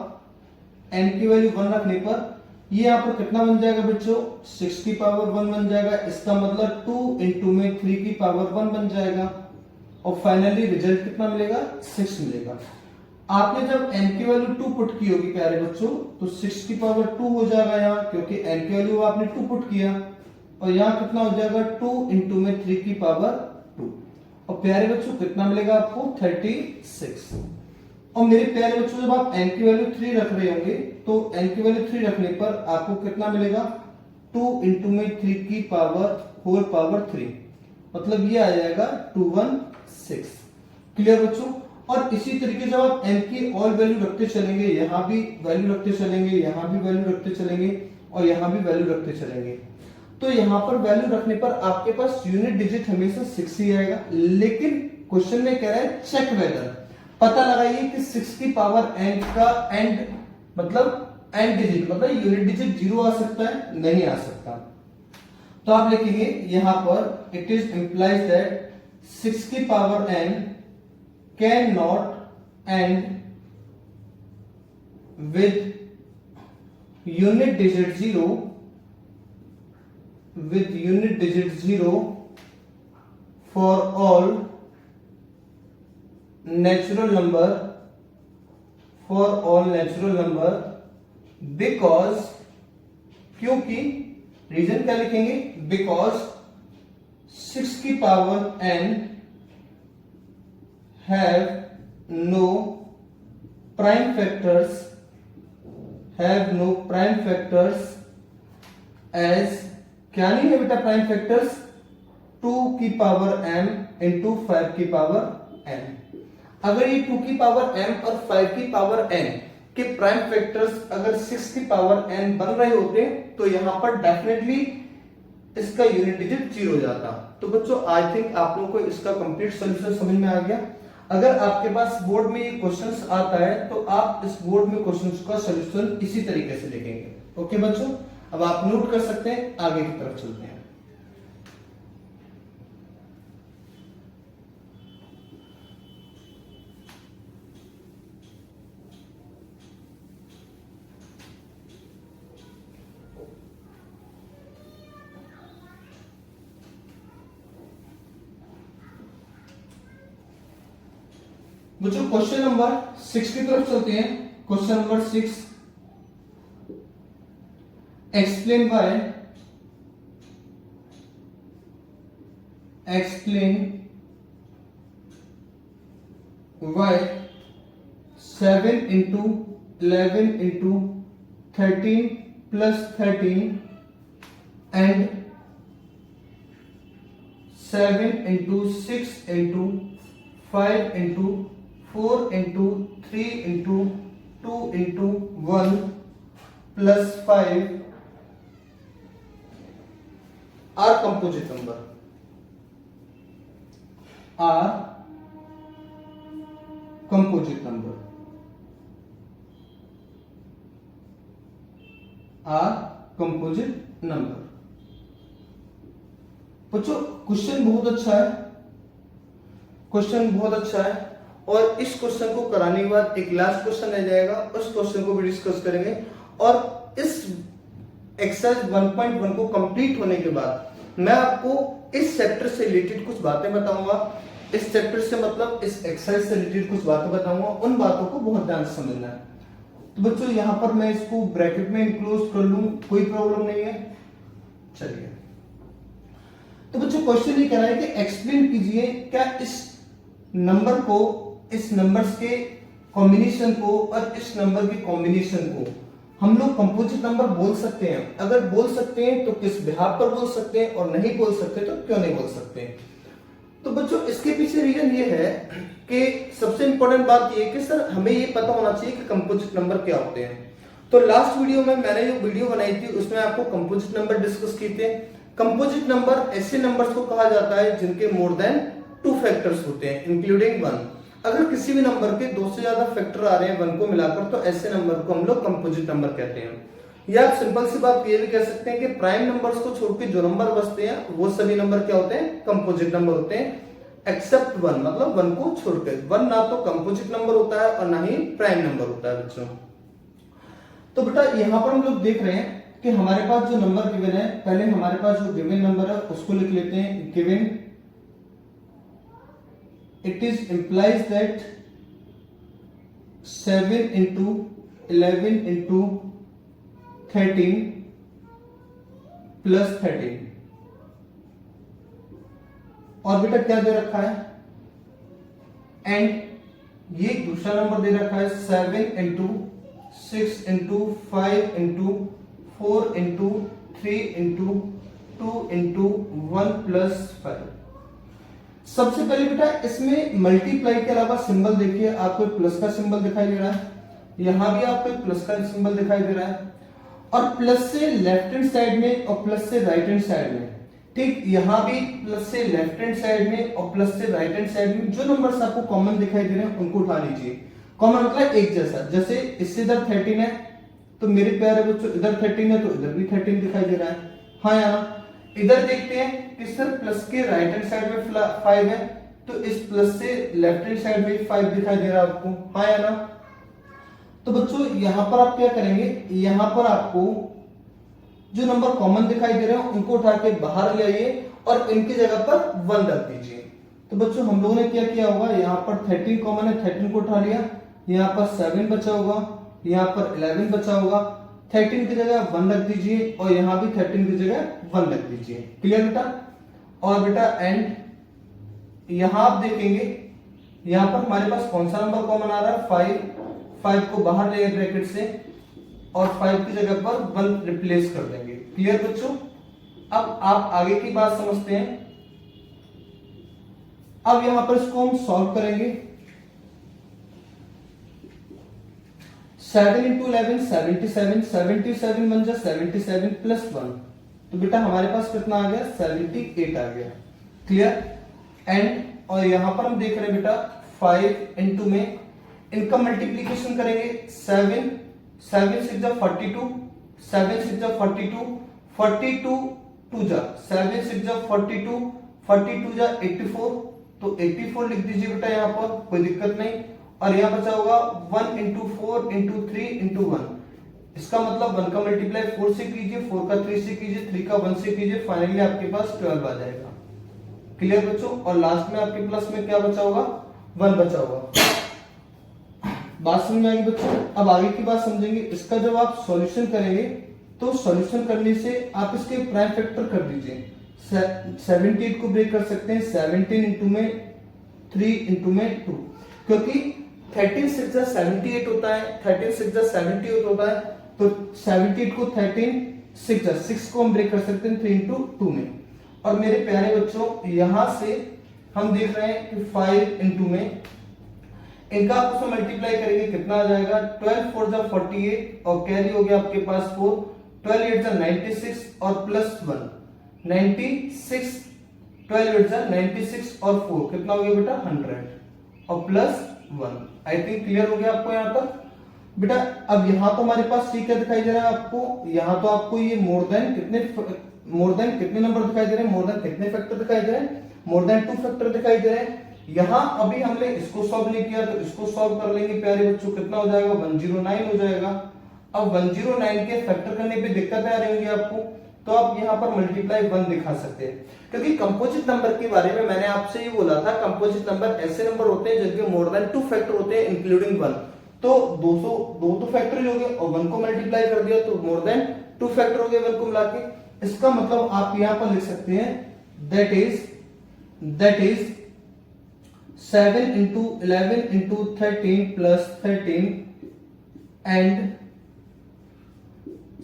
n की वैल्यू 1 रखने पर ये यहां पर कितना बन जाएगा बच्चों, 6 की पावर 1 बन जाएगा। इसका मतलब 2 इंटू में 3 की पावर 1 बन जाएगा और फाइनली रिजल्ट कितना मिलेगा, 6 मिलेगा। आपने जब n की वैल्यू 2 पुट की होगी प्यारे बच्चों तो 6 की पावर 2 हो जाएगा यहाँ, क्योंकि n की वैल्यू आपने 2 पुट किया, और यहाँ कितना हो जाएगा 2 इंटू में 3 की पावर 2, और प्यारे बच्चों कितना मिलेगा आपको 36। और मेरे प्यारे बच्चों जब आप n की वैल्यू 3 रख रहे होंगे तो n की वैल्यू 3 रखने पर आपको कितना मिलेगा, 2 इंटू में 3 की पावर 4 पावर 3, मतलब ये आ जाएगा 216। क्लियर बच्चों? और इसी तरीके जब आप n की ऑल वैल्यू रखते चलेंगे, यहां भी वैल्यू रखते चलेंगे, यहां भी वैल्यू रखते चलेंगे और यहां भी वैल्यू रखते चलेंगे, तो यहां पर वैल्यू रखने पर आपके पास यूनिट डिजिट हमेशा 6 ही आएगा। लेकिन क्वेश्चन में कह रहा है चेक वेदर, पता लगाइए कि 6 की पावर n का एंड मतलब एंड डिजिट मतलब यूनिट डिजिट 0 आ सकता है, नहीं आ सकता। तो आप लिखेंगे यहां पर इट इज इंप्लाइज दैट 6 की power n can not and with unit digit 0 with unit digit 0 for all natural number, for all natural number, because, क्योंकि, रीजन क्या लिखेंगे, because 6 की power n have no prime factors, as, क्या नहीं है बेटा prime factors, 2 की power m into 5 की पावर n। अगर ये 2 की पावर m और 5 की पावर n के प्राइम फैक्टर्स अगर 6 की पावर n बन रहे होते तो यहां पर डेफिनेटली इसका यूनिट डिजिट 0 हो जाता। तो बच्चों आई थिंक आप लोगों को इसका कंप्लीट सॉल्यूशन समझ में आ गया। अगर आपके पास बोर्ड में ये क्वेश्चंस आता है तो आप इस बोर्ड में क्वेश्चंस का सॉल्यूशन इसी तरीके से लिखेंगे। ओके बच्चों, अब आप नोट कर सकते हैं, आगे की तरफ चलते हैं। बच्चों क्वेश्चन नंबर 6 की तरफ चलते हैं। Question number 6, explain why 7 into 11 into 13 plus 13 and 7 into 6 into 5 into 4 into 3 into 2 into 1 plus 5 are composite number, are composite number, are composite number। बच्चों क्वेश्चन बहुत अच्छा है, क्वेश्चन बहुत अच्छा है और इस क्वेश्चन को कराने के बाद एक लास्ट क्वेश्चन रह जाएगा, उस क्वेश्चन को भी डिस्कस करेंगे और इस एक्सरसाइज 1.1 को कंप्लीट होने के बाद मैं आपको इस चैप्टर से रिलेटेड कुछ बातें बताऊंगा। इस चैप्टर से मतलब इस एक्सरसाइज से रिलेटेड कुछ बातें बताऊंगा, उन बातों को बहुत ध्यान से समझना है। तो बच्चों यहां पर मैं इसको ब्रैकेट में इंक्लोज कर लूं, कोई प्रॉब्लम नहीं है। चलिए, तो बच्चों क्वेश्चन ये कह रहा है कि एक्सप्लेन कीजिए क्या इस नंबर को, इस नंबर्स के कॉम्बिनेशन को और इस नंबर के कॉम्बिनेशन को हम लोग कंपोजिट नंबर बोल सकते हैं। अगर बोल सकते हैं तो किस बिहाफ पर बोल सकते हैं और नहीं बोल सकते तो क्यों नहीं बोल सकते। तो बच्चों इसके पीछे रीजन ये है कि सबसे इंपॉर्टेंट बात ये है कि सर हमें ये पता होना चाहिए कि कंपोजिट नंबर क्या होते हैं। तो लास्ट वीडियो में मैंने जो वीडियो बनाई थी उसमें आपको कंपोजिट नंबर डिस्कस किए थे। कंपोजिट नंबर ऐसे नंबर्स को कहा जाता है जिनके मोर देन 2 फैक्टर्स होते हैं इंक्लूडिंग 1। अगर किसी भी नंबर के 2 से ज्यादा फैक्टर आ रहे हैं 1 को मिलाकर तो ऐसे नंबर को हम लोग कंपोजिट नंबर कहते हैं। या सिंपल सी बात ये भी कह सकते हैं कि प्राइम नंबर्स को छोड़ के जो नंबर बचते हैं वो सभी नंबर क्या होते हैं, कंपोजिट नंबर होते हैं एक्सेप्ट 1, मतलब 1 को छोड़कर। 1 ना तो कंपोजिट नंबर होता है और ना ही प्राइम नंबर होता है बच्चों। तो बेटा यहां पर हम लोग देख रहे हैं कि हमारे पास जो नंबर गिवन है, पहले हमारे पास जो गिवन नंबर है उसको लिख लेते हैं। Given, it is implies that 7 into 11 into 13 plus 13 और बेटा क्या दे रखा है, एंड ये दूसरा नंबर दे रखा है 7 into 6 into 5 into 4 into 3 into 2 into 1 plus 5। सबसे पहले बेटा इसमें मल्टीप्लाई के अलावा सिंबल देखिए, आपको प्लस का सिंबल दिखाई दे रहा है, यहां भी आपको प्लस का सिंबल दिखाई दे रहा है, और प्लस से लेफ्ट हैंड साइड में और प्लस से राइट हैंड साइड में, ठीक यहां भी प्लस से लेफ्ट हैंड साइड में और प्लस से राइट हैंड साइड में जो नंबर्स आपको कॉमन दिखाई दे रहे हैं उनको उठा लीजिए। कॉमन मतलब एक जैसा, जैसे इससे इधर 13 है तो मेरे प्यारे बच्चों इधर 13 है तो इधर भी 13 दिखाई दे रहा है, हाँ या ना। इधर देखते हैं कि सर प्लस के राइट हैंड साइड में 5 है तो इस प्लस से लेफ्ट हैंड साइड में 5 दिखाई दे रहा है आपको, हाँ या ना। तो बच्चों यहां पर आप क्या करेंगे, यहां पर आपको जो नंबर कॉमन दिखाई दे रहे हैं उनको उठा के बाहर ले आइए और इनकी जगह पर 1 रख दीजिए। तो बच्चों हम लोगों ने क्या किया होगा, यहाँ पर 13 कॉमन है, 13 को उठा लिया, यहाँ पर 7 बचा होगा, यहाँ पर 11 बचा होगा, 13 की जगह 1 रख दीजिए और यहाँ भी 13 की जगह 1 रख दीजिए। क्लियर बेटा। और बेटा एंड यहां आप देखेंगे यहां पर हमारे पास कौन सा नंबर कॉमन आ रहा है, 5 को बाहर ले ब्रैकेट से और 5 की जगह पर 1 रिप्लेस कर देंगे। क्लियर बच्चों। अब आप आगे की बात समझते हैं। अब यहां पर इसको हम सॉल्व करेंगे। 7 इंटू 11 77, 77 बन जा 77 प्लस 1, तो बेटा हमारे पास कितना आ गया, 78 आ गया। क्लियर। एंड और यहां पर हम देख रहे हैं बेटा 5 इंटू में इनका मल्टीप्लीकेशन करेंगे, 7 6 जा 42, 7 6 जा 42, 42 2 जा 7 6 जा 42, 42 जा 84, तो 84 लिख दीजिए बेटा यहाँ पर, कोई दिक्कत नहीं। और यहाँ बचा होगा 1 इंटू 4 इंटू 3 इंटू 1, इसका मतलब 1 का मल्टीप्लाई 4 से कीजिए, 4 का 3 से कीजिए, 3 का 1 से कीजिए, फाइनली आपके पास 12 आ जाएगा। क्लियर बच्चों। और लास्ट में आपके प्लस में क्या बचा होगा, 1 बचा होगा। बात समझ में आएगी बच्चों। अब आगे की बात समझेंगे। इसका जब आप सॉल्यूशन करेंगे तो सॉल्यूशन करने से आप इसके प्राइम फैक्टर कर दीजिए। 78 को ब्रेक कर सकते हैं 17 इंटू में 3 इंटू में 2, क्योंकि 13 6 जा 78 होता है, 13 6 जा 78 होता है, तो 78 को 13 6 जा 6 को हम ब्रेक कर सकते हैं 3 इंटू 2 में। और मेरे प्यारे बच्चों यहां से हम देख रहे हैं कि 5 इंटू में इनका आपस में मल्टीप्लाई करेंगे, कितना आ जाएगा, 12 4 जा 48 और कैरी हो गया आपके पास 4, 12 8 जा 96 और प्लस 1 96, 12 8 जा 96 और 4 कितना हो गया बेटा 100 और प्लस 1। आई थिंक क्लियर हो गया आपको यहाँ तक बेटा। अब यहाँ तो हमारे पास सी क्या दिखाई दे रहा है आपको, यहाँ तो आपको ये मोर देन कितने नंबर दिखाई दे रहे हैं, मोर देन कितने फैक्टर दिखाई दे रहे हैं, मोर देन 2 फैक्टर दिखाई दे रहे हैं। यहां अभी हमने इसको सॉल्व नहीं किया तो इसको सॉल्व कर लेंगे प्यारे बच्चों, कितना हो जाएगा 109 हो जाएगा। अब 109 के फैक्टर करने पे दिक्कतें आ रही होंगी आपको, तो आप यहाँ पर मल्टीप्लाई 1 दिखा सकते हैं, क्योंकि कंपोजिट नंबर के बारे में मैंने आपसे ये बोला था, कंपोजिट नंबर ऐसे नंबर होते हैं जिनके मोर देन 2 फैक्टर होते हैं इंक्लूडिंग 1। तो 200 तो फैक्टर ही हो गए और 1 को मल्टीप्लाई कर दिया तो मोर देन 2 फैक्टर हो गए 1 को मिला के। इसका मतलब आप यहां पर लिख सकते हैं that is 7 into 11 into 13 plus 13 and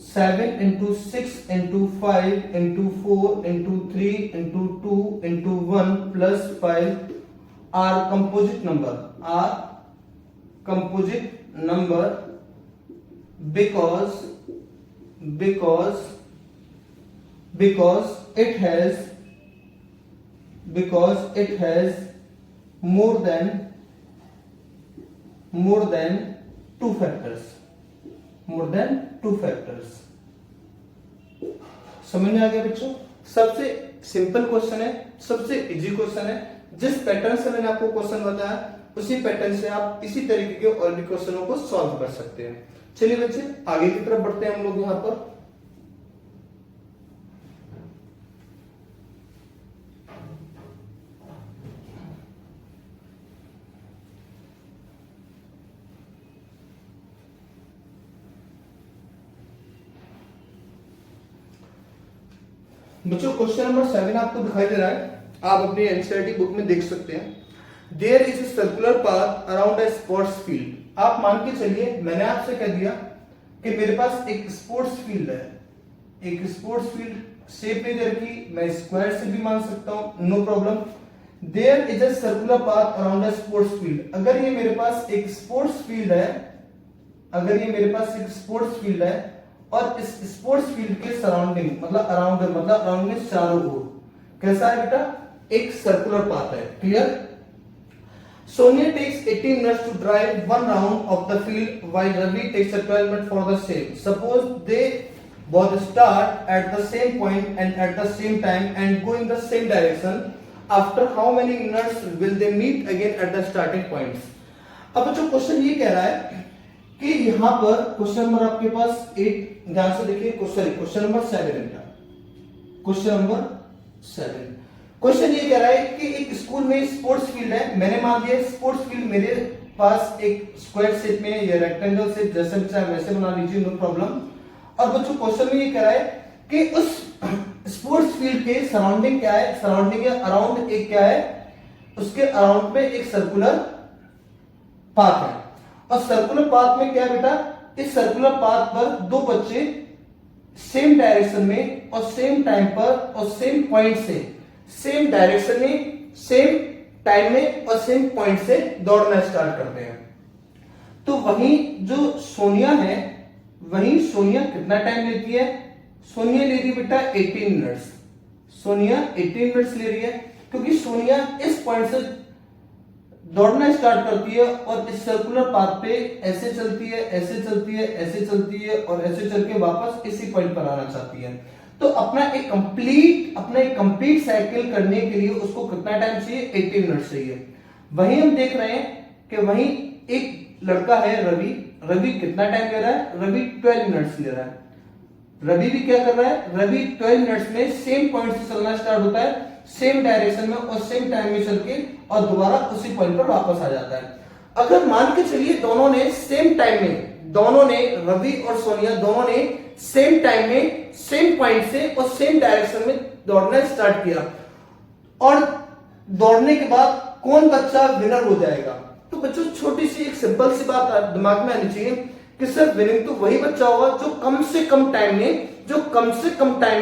7 into 6 into 5 into 4 into 3 into 2 into 1 plus 5 are composite number because it has more than 2 factors, समझ में आ गया बच्चों। सबसे सिंपल क्वेश्चन है, सबसे इजी क्वेश्चन है। जिस पैटर्न से मैंने आपको क्वेश्चन बताया उसी पैटर्न से आप इसी तरीके के और भी क्वेश्चनों को सॉल्व कर सकते हैं। चलिए बच्चे आगे की तरफ बढ़ते हैं हम लोग। यहां पर बच्चों क्वेश्चन नंबर 7 आपको दिखाई दे रहा है, आप अपनी एनसीईआरटी बुक में देख सकते हैं। There is a circular path around a sports field. आप मान के चलिए मैंने आपसे कह दिया कि मेरे पास एक स्पोर्ट्स फील्ड है, एक स्पोर्ट्स फील्ड शेप नहीं दे रखी, मैं स्क्वायर से भी मान सकता हूं, no problem. There is a circular path around a sports field. अगर ये मेरे पास एक स्पोर्ट्स फील्ड है, अगर ये मेरे पास एक स्पोर्ट्स फील्ड है और इस स्पोर्ट्स फील्ड के सराउंडिंग मतलब अराउंड में चारों ओर कैसा है बेटा, एक सर्कुलर पाथ है। Clear. Sonia takes 18 minutes to drive 1 round of the field while Ravi takes 12 minutes for the same. Suppose they both start at the same point and at the same time and go in the same direction. After how many minutes will they meet again at the starting points? अब जो question ये कह रहा है कि यहां पर question number आपके पास 8, ध्यान से देखिए क्वेश्चन नंबर 7 है। क्वेश्चन नंबर 7 क्वेश्चन ये कह रहा है कि एक स्कूल में स्पोर्ट्स फील्ड है, मैंने मान लिया स्पोर्ट्स फील्ड मेरे पास एक स्क्वायर शेप में या रेक्टेंगल शेप जैसे भी चाहे वैसे बना लीजिए, नो प्रॉब्लम। और बच्चों क्वेश्चन में ये कह रहा है कि उस स्पोर्ट्स फील्ड के सराउंडिंग क्या है, सराउंडिंग या अराउंड एक क्या है, उसके अराउंड में एक सर्कुलर पाथ है। और सर्कुलर पाथ में क्या है बेटा, इस सर्कुलर पाथ पर दो बच्चे सेम डायरेक्शन में और सेम टाइम पर और सेम पॉइंट से, सेम डायरेक्शन में, सेम टाइम में और सेम पॉइंट से दौड़ना स्टार्ट करते हैं। तो वहीं जो सोनिया है, वहीं सोनिया कितना टाइम लेती है, सोनिया ले रही है बेटा 18 मिनट्स। सोनिया 18 मिनट्स ले रही है क्योंकि सोनिया इस पॉइंट से दौड़ना स्टार्ट करती है और इस सर्कुलर पाथ पे ऐसे चलती है, ऐसे चलती है, ऐसे चलती है और ऐसे चल के वापस इसी पॉइंट पर आना चाहती है। तो अपना एक कंप्लीट साइकिल करने के लिए उसको कितना टाइम चाहिए, 18 मिनट चाहिए। वहीं हम देख रहे हैं कि वहीं एक लड़का है रवि, रवि कितना टाइम ले रहा है, रवि 12 मिनट्स ले रहा है। रवि भी क्या कर रहा है, रवि 12 मिनट्स में सेम पॉइंट से चलना स्टार्ट होता है, सेम डायरेक्शन में और सेम टाइम में चल के और दोबारा उसी पॉइंट पर वापस आ जाता है। अगर मान के चलिए दोनों ने सेम टाइम में, दोनों ने रवि और सोनिया दोनों ने सेम टाइम में सेम पॉइंट से और सेम डायरेक्शन में दौड़ना स्टार्ट किया और दौड़ने के बाद कौन बच्चा विनर हो जाएगा, तो बच्चों छोटी सी एक सिंपल सी बात दिमाग में आनी चाहिए कि सर विनिंग तो वही बच्चा होगा जो कम से कम टाइम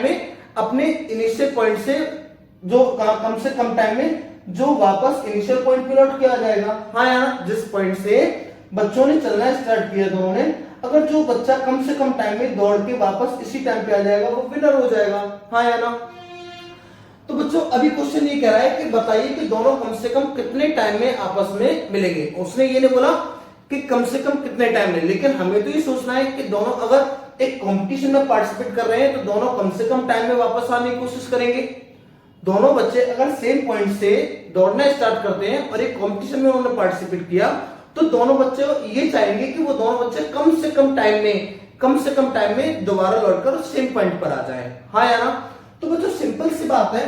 में अपने इनिशियल पॉइंट से, जो कम से कम टाइम में जो वापस इनिशियल पॉइंट पे लौट के आ जाएगा। हाँ यार, जिस पॉइंट से बच्चों ने चलना स्टार्ट किया दोनों ने, अगर जो बच्चा कम से कम टाइम में दौड़ के वापस इसी टाइम पे आ जाएगा वो विनर हो जाएगा। हाँ या ना। तो बच्चों अभी क्वेश्चन ये कह रहा है कि बताइए कि दोनों कम से कम कितने टाइम में आपस में मिलेंगे। उसने ये नहीं बोला कि कम से कम कितने टाइम में, लेकिन हमें तो ये सोचना है कि दोनों अगर एक कंपटीशन में पार्टिसिपेट कर रहे हैं तो दोनों कम से कम टाइम में वापस आने की कोशिश करेंगे। दोनों बच्चे अगर सेम पॉइंट से दौड़ना स्टार्ट करते हैं और एक कंपटीशन में उन्होंने पार्टिसिपेट किया तो दोनों बच्चे ये चाहेंगे कि वो दोनों बच्चे कम से कम टाइम में दोबारा लौटकर सेम पॉइंट पर आ जाएं। हाँ या ना। तो बच्चों सिंपल सी बात है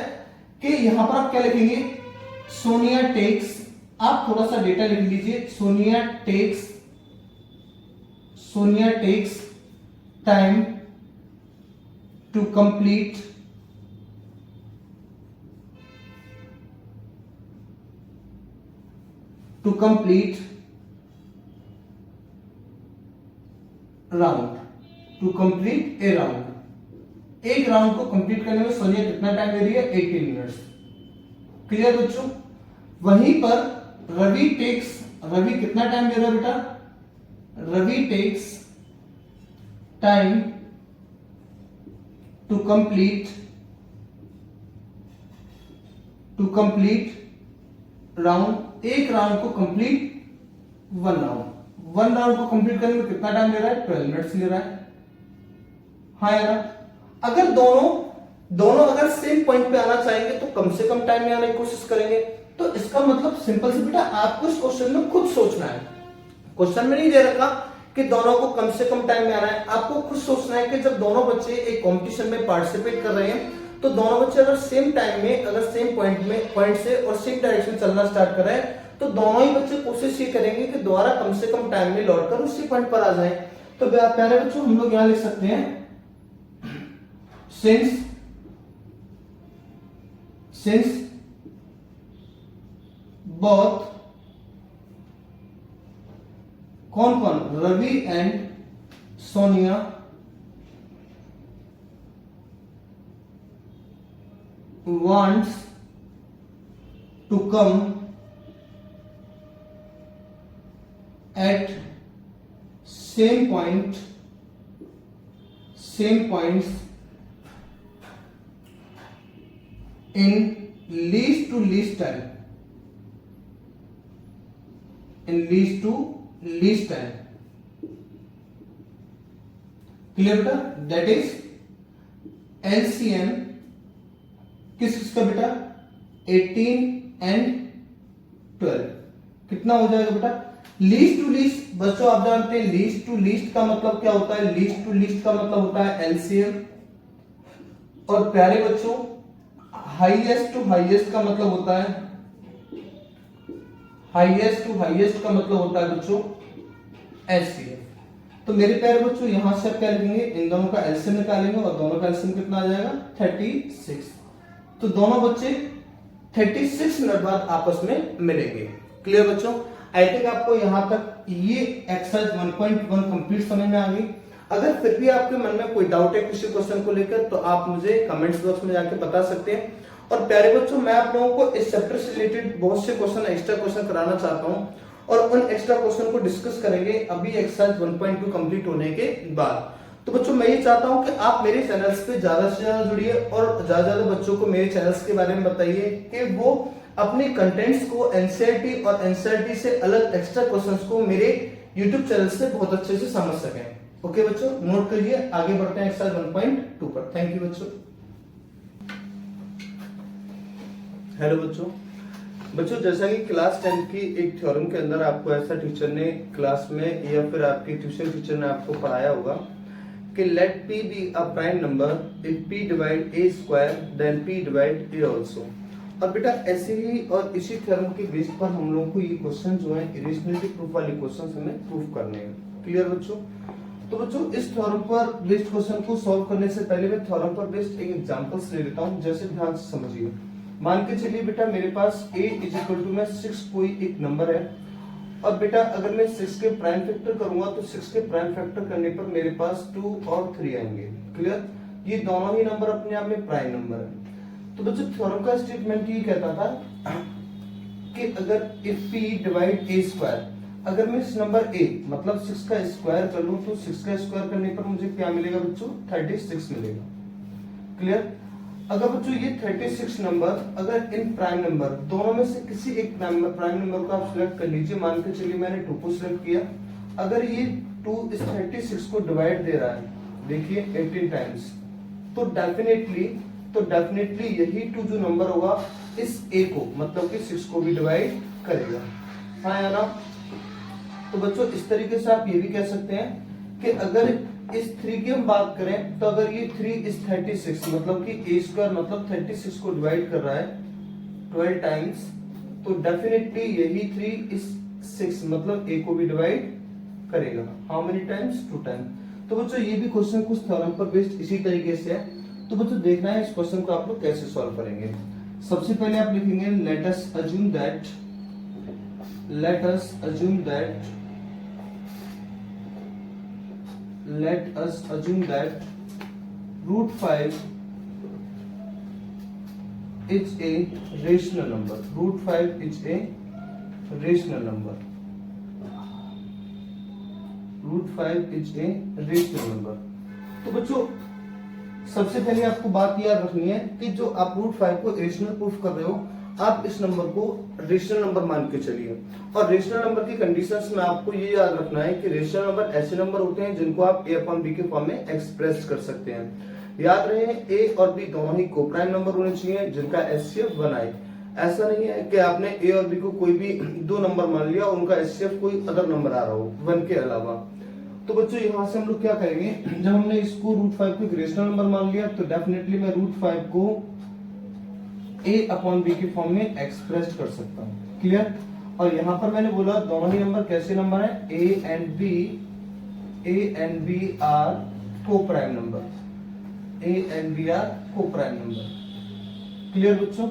कि यहां पर आप क्या लिखेंगे, सोनिया टेक्स, आप थोड़ा सा डेटा लिख लीजिए, Sonia takes time to complete a round. एक राउंड को कंप्लीट करने में सोनिया कितना टाइम ले रही है, 18 मिनट्स। क्लियर बच्चों। वहीं पर रवि कितना टाइम ले रहा है बेटा, Ravi takes time to complete round. एक राउंड को कंप्लीट वन राउंड को कंप्लीट करने में कितना टाइम ले रहा है, 12 मिनट्स ले रहा है। हाँ यार, अगर दोनों अगर सेम पॉइंट पे आना चाहेंगे तो कम से कम टाइम में आने की कोशिश करेंगे। तो इसका मतलब सिंपल से बेटा आपको इस क्वेश्चन में खुद सोचना है। क्वेश्चन में नहीं दे रखा कि दोनों को कम से कम टाइम में आना है, आपको खुद सोचना है कि जब दोनों बच्चे एक कंपटीशन में पार्टिसिपेट कर रहे हैं तो दोनों बच्चे अगर सेम टाइम में, अगर सेम पॉइंट से और सेम डायरेक्शन चलना स्टार्ट कर रहे हैं तो दोनों ही बच्चे कोशिश ये करेंगे कि दोबारा कम से कम टाइम में लौटकर उसी पॉइंट पर आ जाएं। तो प्यारे बच्चों हम लोग यहां लिख सकते हैं since both कौन Ravi and Sonia wants to come at same points in least to least time, clear बेटा। दैट इज एलसीएम किसका बेटा, 18 एंड 12 कितना हो जाएगा बेटा, लीस्ट टू लीस्ट। बच्चों आप जानते हैं लीस्ट टू लीस्ट का मतलब क्या होता है, लीस्ट टू लीस्ट का मतलब होता है एलसीएम। और प्यारे बच्चों हाईएस्ट टू हाईएस्ट का मतलब होता है, हाईएस्ट टू हाईएस्ट का मतलब होता है बच्चों एचसीएफ। तो मेरे प्यारे बच्चों यहां से आप क्या लिखेंगे, इन दोनों का एलसीएम निकालेंगे और दोनों का एलसीएम कितना आ जाएगा 36। तो दोनों बच्चे 36 मिनट बाद आपस में मिलेंगे। क्लियर बच्चों? आई थिंक आपको यहां तक ये एक्सरसाइज 1.1 कंप्लीट समझ में आ गई। अगर फिर भी आपके मन में कोई डाउट है किसी क्वेश्चन को लेकर तो आप मुझे कमेंट्स बॉक्स में जाके बता सकते हैं। और प्यारे बच्चों मैं आप लोगों को इस चैप्टर से रिलेटेड बहुत से क्वेश्चन, एक्स्ट्रा क्वेश्चन कराना चाहता हूं और उन एक्स्ट्रा क्वेश्चन को डिस्कस करेंगे अभी एक्सरसाइज 1.2 कंप्लीट होने के बाद। तो बच्चों मैं ये चाहता हूं कि आप मेरे चैनल्स पे ज्यादा से ज्यादा जुड़िए और ज्यादा बच्चों को मेरे चैनल्स के बारे में बताइए कि वो अपने कंटेंट्स को एनसीईआरटी और एनसीईआरटी से अलग एक्स्ट्रा क्वेश्चंस को मेरे यूट्यूब चैनल से बहुत अच्छे से समझ सकें। ओके बच्चों, नोट करिए, आगे बढ़ते हैं एक्सरसाइज 1.2 पर। थैंक यू बच्चों। हेलो बच्चों जैसा कि क्लास 10 की एक थ्योरम के अंदर आपको ऐसा टीचर ने क्लास में या फिर आपके ट्यूशन टीचर ने आपको पढ़ाया होगा कि let p be a prime number if p divide a square then p divide a also. और बेटा ऐसे ही और इसी थ्योरम के बेस पर हम लोगों को ये क्वेश्चन जो है इरेशनलिटी प्रूफ वाले क्वेश्चन हमें प्रूव करने हैं। क्लियर बच्चों? तो बच्चों इस थ्योरम पर बेस्ड क्वेश्चन को सॉल्व करने से पहले मैं थ्योरम पर बेस्ड एक एग्जांपल्स ले लेता हूं, जैसे ध्यान से समझिए। मान के चलिए बेटा मेरे पास a इज इक्वल टू में 6 कोई एक नंबर है और बेटा अगर मैं 6 के प्राइम फैक्टर करूंगा तो 6 के प्राइम फैक्टर करने पर मेरे पास 2 और 3 आएंगे। क्लियर? ये दोनों ही नंबर अपने आप में प्राइम नंबर है। तो बच्चों थ्योरम का स्टेटमेंट ये कहता था कि अगर if p divide a square, अगर मैं इस नंबर a मतलब 6 का स्क्वायर कर लूं तो 6 का स्क्वायर करने पर मुझे क्या मिलेगा बच्चों 36 मिलेगा। क्लियर? अगर बच्चों ये 36 नंबर अगर इन प्राइम नंबर दोनों में से किसी एक प्राइम नंबर को आप सिलेक्ट कर लीजिए, मान के चलिए मैंने 2 को सिलेक्ट किया, अगर ये 2 इस 36 को डिवाइड दे रहा है, देखिए 18 टाइम्स, तो डेफिनेटली यही 2 जो नंबर होगा इस a को मतलब कि 6 को भी डिवाइड करेगा। हाँ या ना? तो बच्चों इस तरीके से आप ये भी कह सकते हैं कि अगर इस 3 की हम बात करें तो अगर ये 3 इस 36 मतलब कि a स्क्वायर मतलब 36 को डिवाइड कर रहा है 12 टाइम्स, तो डेफिनेटली यही 3 इस 6 मतलब a को भी डिवाइड करेगा। How many times? 2 टाइम्स। तो बच्चों ये भी क्वेश्चन कुछ थ्योरम पर बेस्ड इसी तरीके से है। तो बच्चों देखना है इस क्वेश्चन को आप लोग कैसे सॉल्व करेंगे। सबसे पहले आप लिखेंगे let us assume that root 5 is a rational number. Root 5 is a rational number. Root 5 is a rational number. तो बच्चों सबसे पहले आपको बात याद रखनी है कि जो आप रूट 5 को रेशनल प्रूफ कर रहे हो, आप इस नंबर को रेशनल नंबर मान के चलिए। और रेशनल नंबर की कंडीशंस में आपको ये याद रखना है कि रेशनल नंबर ऐसे नंबर होते हैं जिनको आप a अपॉन b के फॉर्म में एक्सप्रेस कर सकते हैं। याद रहे a और b दोनों ही कोप्राइम नंबर होने चाहिए जिनका एचसीएफ 1 आए। ऐसा नहीं है कि आपने a और b को कोई भी 2 नंबर मान लिया और उनका एचसीएफ कोई अदर नंबर आ रहा हो 1 के अलावा। तो बच्चों यहाँ से हम लोग क्या करेंगे, जब हमने इसको रूट 5 को एक रेशनल नंबर मान लिया तो डेफिनेटली मैं रूट 5 को a अपॉन b के फॉर्म में एक्सप्रेस कर सकता हूँ। क्लियर? और यहाँ पर मैंने बोला दोनों ही नंबर कैसे नंबर है, a and b are coprime number, a and b are coprime number. Clear बच्चों?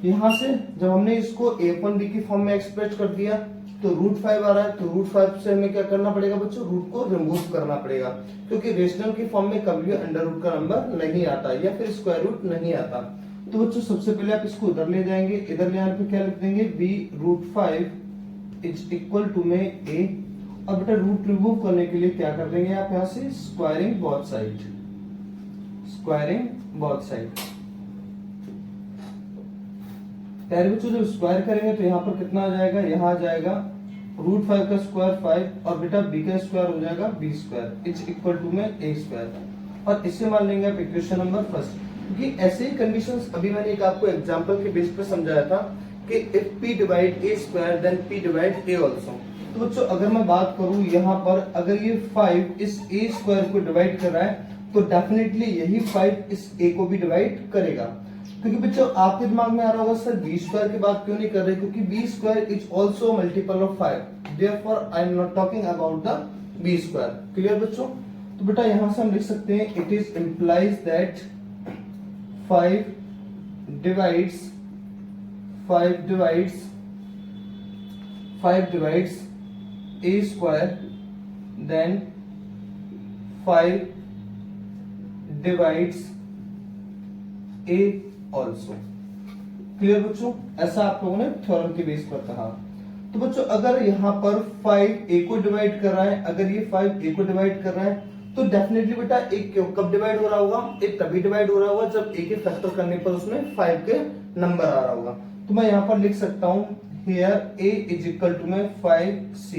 यहाँ से जब हमने इसको a अपॉन b की फॉर्म में एक्सप्रेस कर दिया तो रूट 5 आ रहा है, तो रूट 5 से हमें क्या करना पड़ेगा बच्चों, रूट को रिमूव करना पड़ेगा, क्योंकि रेशनल की फॉर्म में कभी भी अंडर रूट का नंबर नहीं आता या फिर स्क्वायर रूट नहीं आता। तो बच्चों सबसे पहले आप इसको इधर ले जाएंगे, इधर ले आने पे क्या लिख देंगे b root 5 is equal to में a। और बेटा रूट रिमूव करने के लिए क्या कर देंगे आप यहाँ से स्क्वायरिंग बोथ साइड। प्यारे बच्चों जब स्क्वायर करेंगे तो यहाँ पर कितना आ जाएगा, यहाँ आ जाएगा रूट 5 का स्क्वायर 5 और बेटा b का स्क्वायर हो जाएगा b square is equal to में a स्क्वायर। और इससे मान लेंगे आप इक्वेशन नंबर फर्स्ट, क्योंकि ऐसे ही कंडीशंस अभी मैंने एक आपको एग्जांपल के बेस पे समझाया था कि if p divide a square then p divide a also. तो बच्चों अगर मैं बात करूं यहाँ पर अगर ये 5 इस a स्क्वायर को डिवाइड कर रहा है तो डेफिनेटली यही 5 इस a को भी डिवाइड करेगा। क्योंकि बच्चों आपके दिमाग में आ रहा होगा सर बी स्क्वायर की बात क्यों नहीं कर रहे, क्योंकि b square is also multiple of 5, therefore I am not talking about the b square. Clear बच्चों? तो बेटा यहां से हम लिख सकते हैं it is implies that 5 divides a square, then 5 divides a also। क्लियर बच्चों? ऐसा आप लोगों ने थ्योरम के बेस पर कहा। तो बच्चों अगर यहाँ पर 5 a को डिवाइड कर रहा है, अगर ये 5 a को डिवाइड कर रहा है तो डेफिनेटली बेटा एक कब डिवाइड हो रहा होगा, एक तभी डिवाइड हो रहा होगा जब a के फैक्टर करने पर उसमें 5 के नंबर आ रहा होगा। तो मैं यहाँ पर लिख सकता हूँ here a is equal to में 5c,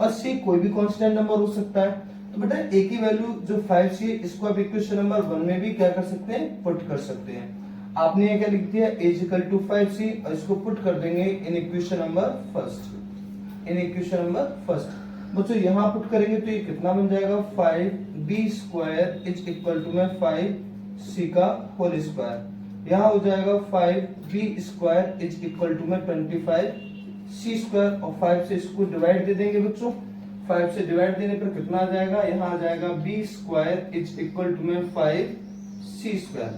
और c कोई भी कांस्टेंट नंबर हो सकता है। तो बेटा a की वैल्यू जो 5c है इसको आप इक्वेशन नंबर 1 में भी क्या कर सकते हैं, पुट कर सकते हैं। आपने ये क्या लिख दिया a is equal to 5c और इसको पुट कर देंगे इन इक्वेशन नंबर फर्स्ट। बच्चों यहाँ पुट करेंगे तो ये कितना बन जाएगा, 5b square is equal to में 5c का होल स्क्वायर। यहाँ हो जाएगा 5b square is equal to में 25c स्क्वायर, और 5 से इसको डिवाइड दे देंगे बच्चों। 5 से डिवाइड देने पर कितना आ जाएगा, यहाँ आ जाएगा b square is equal to में 5c स्क्वायर।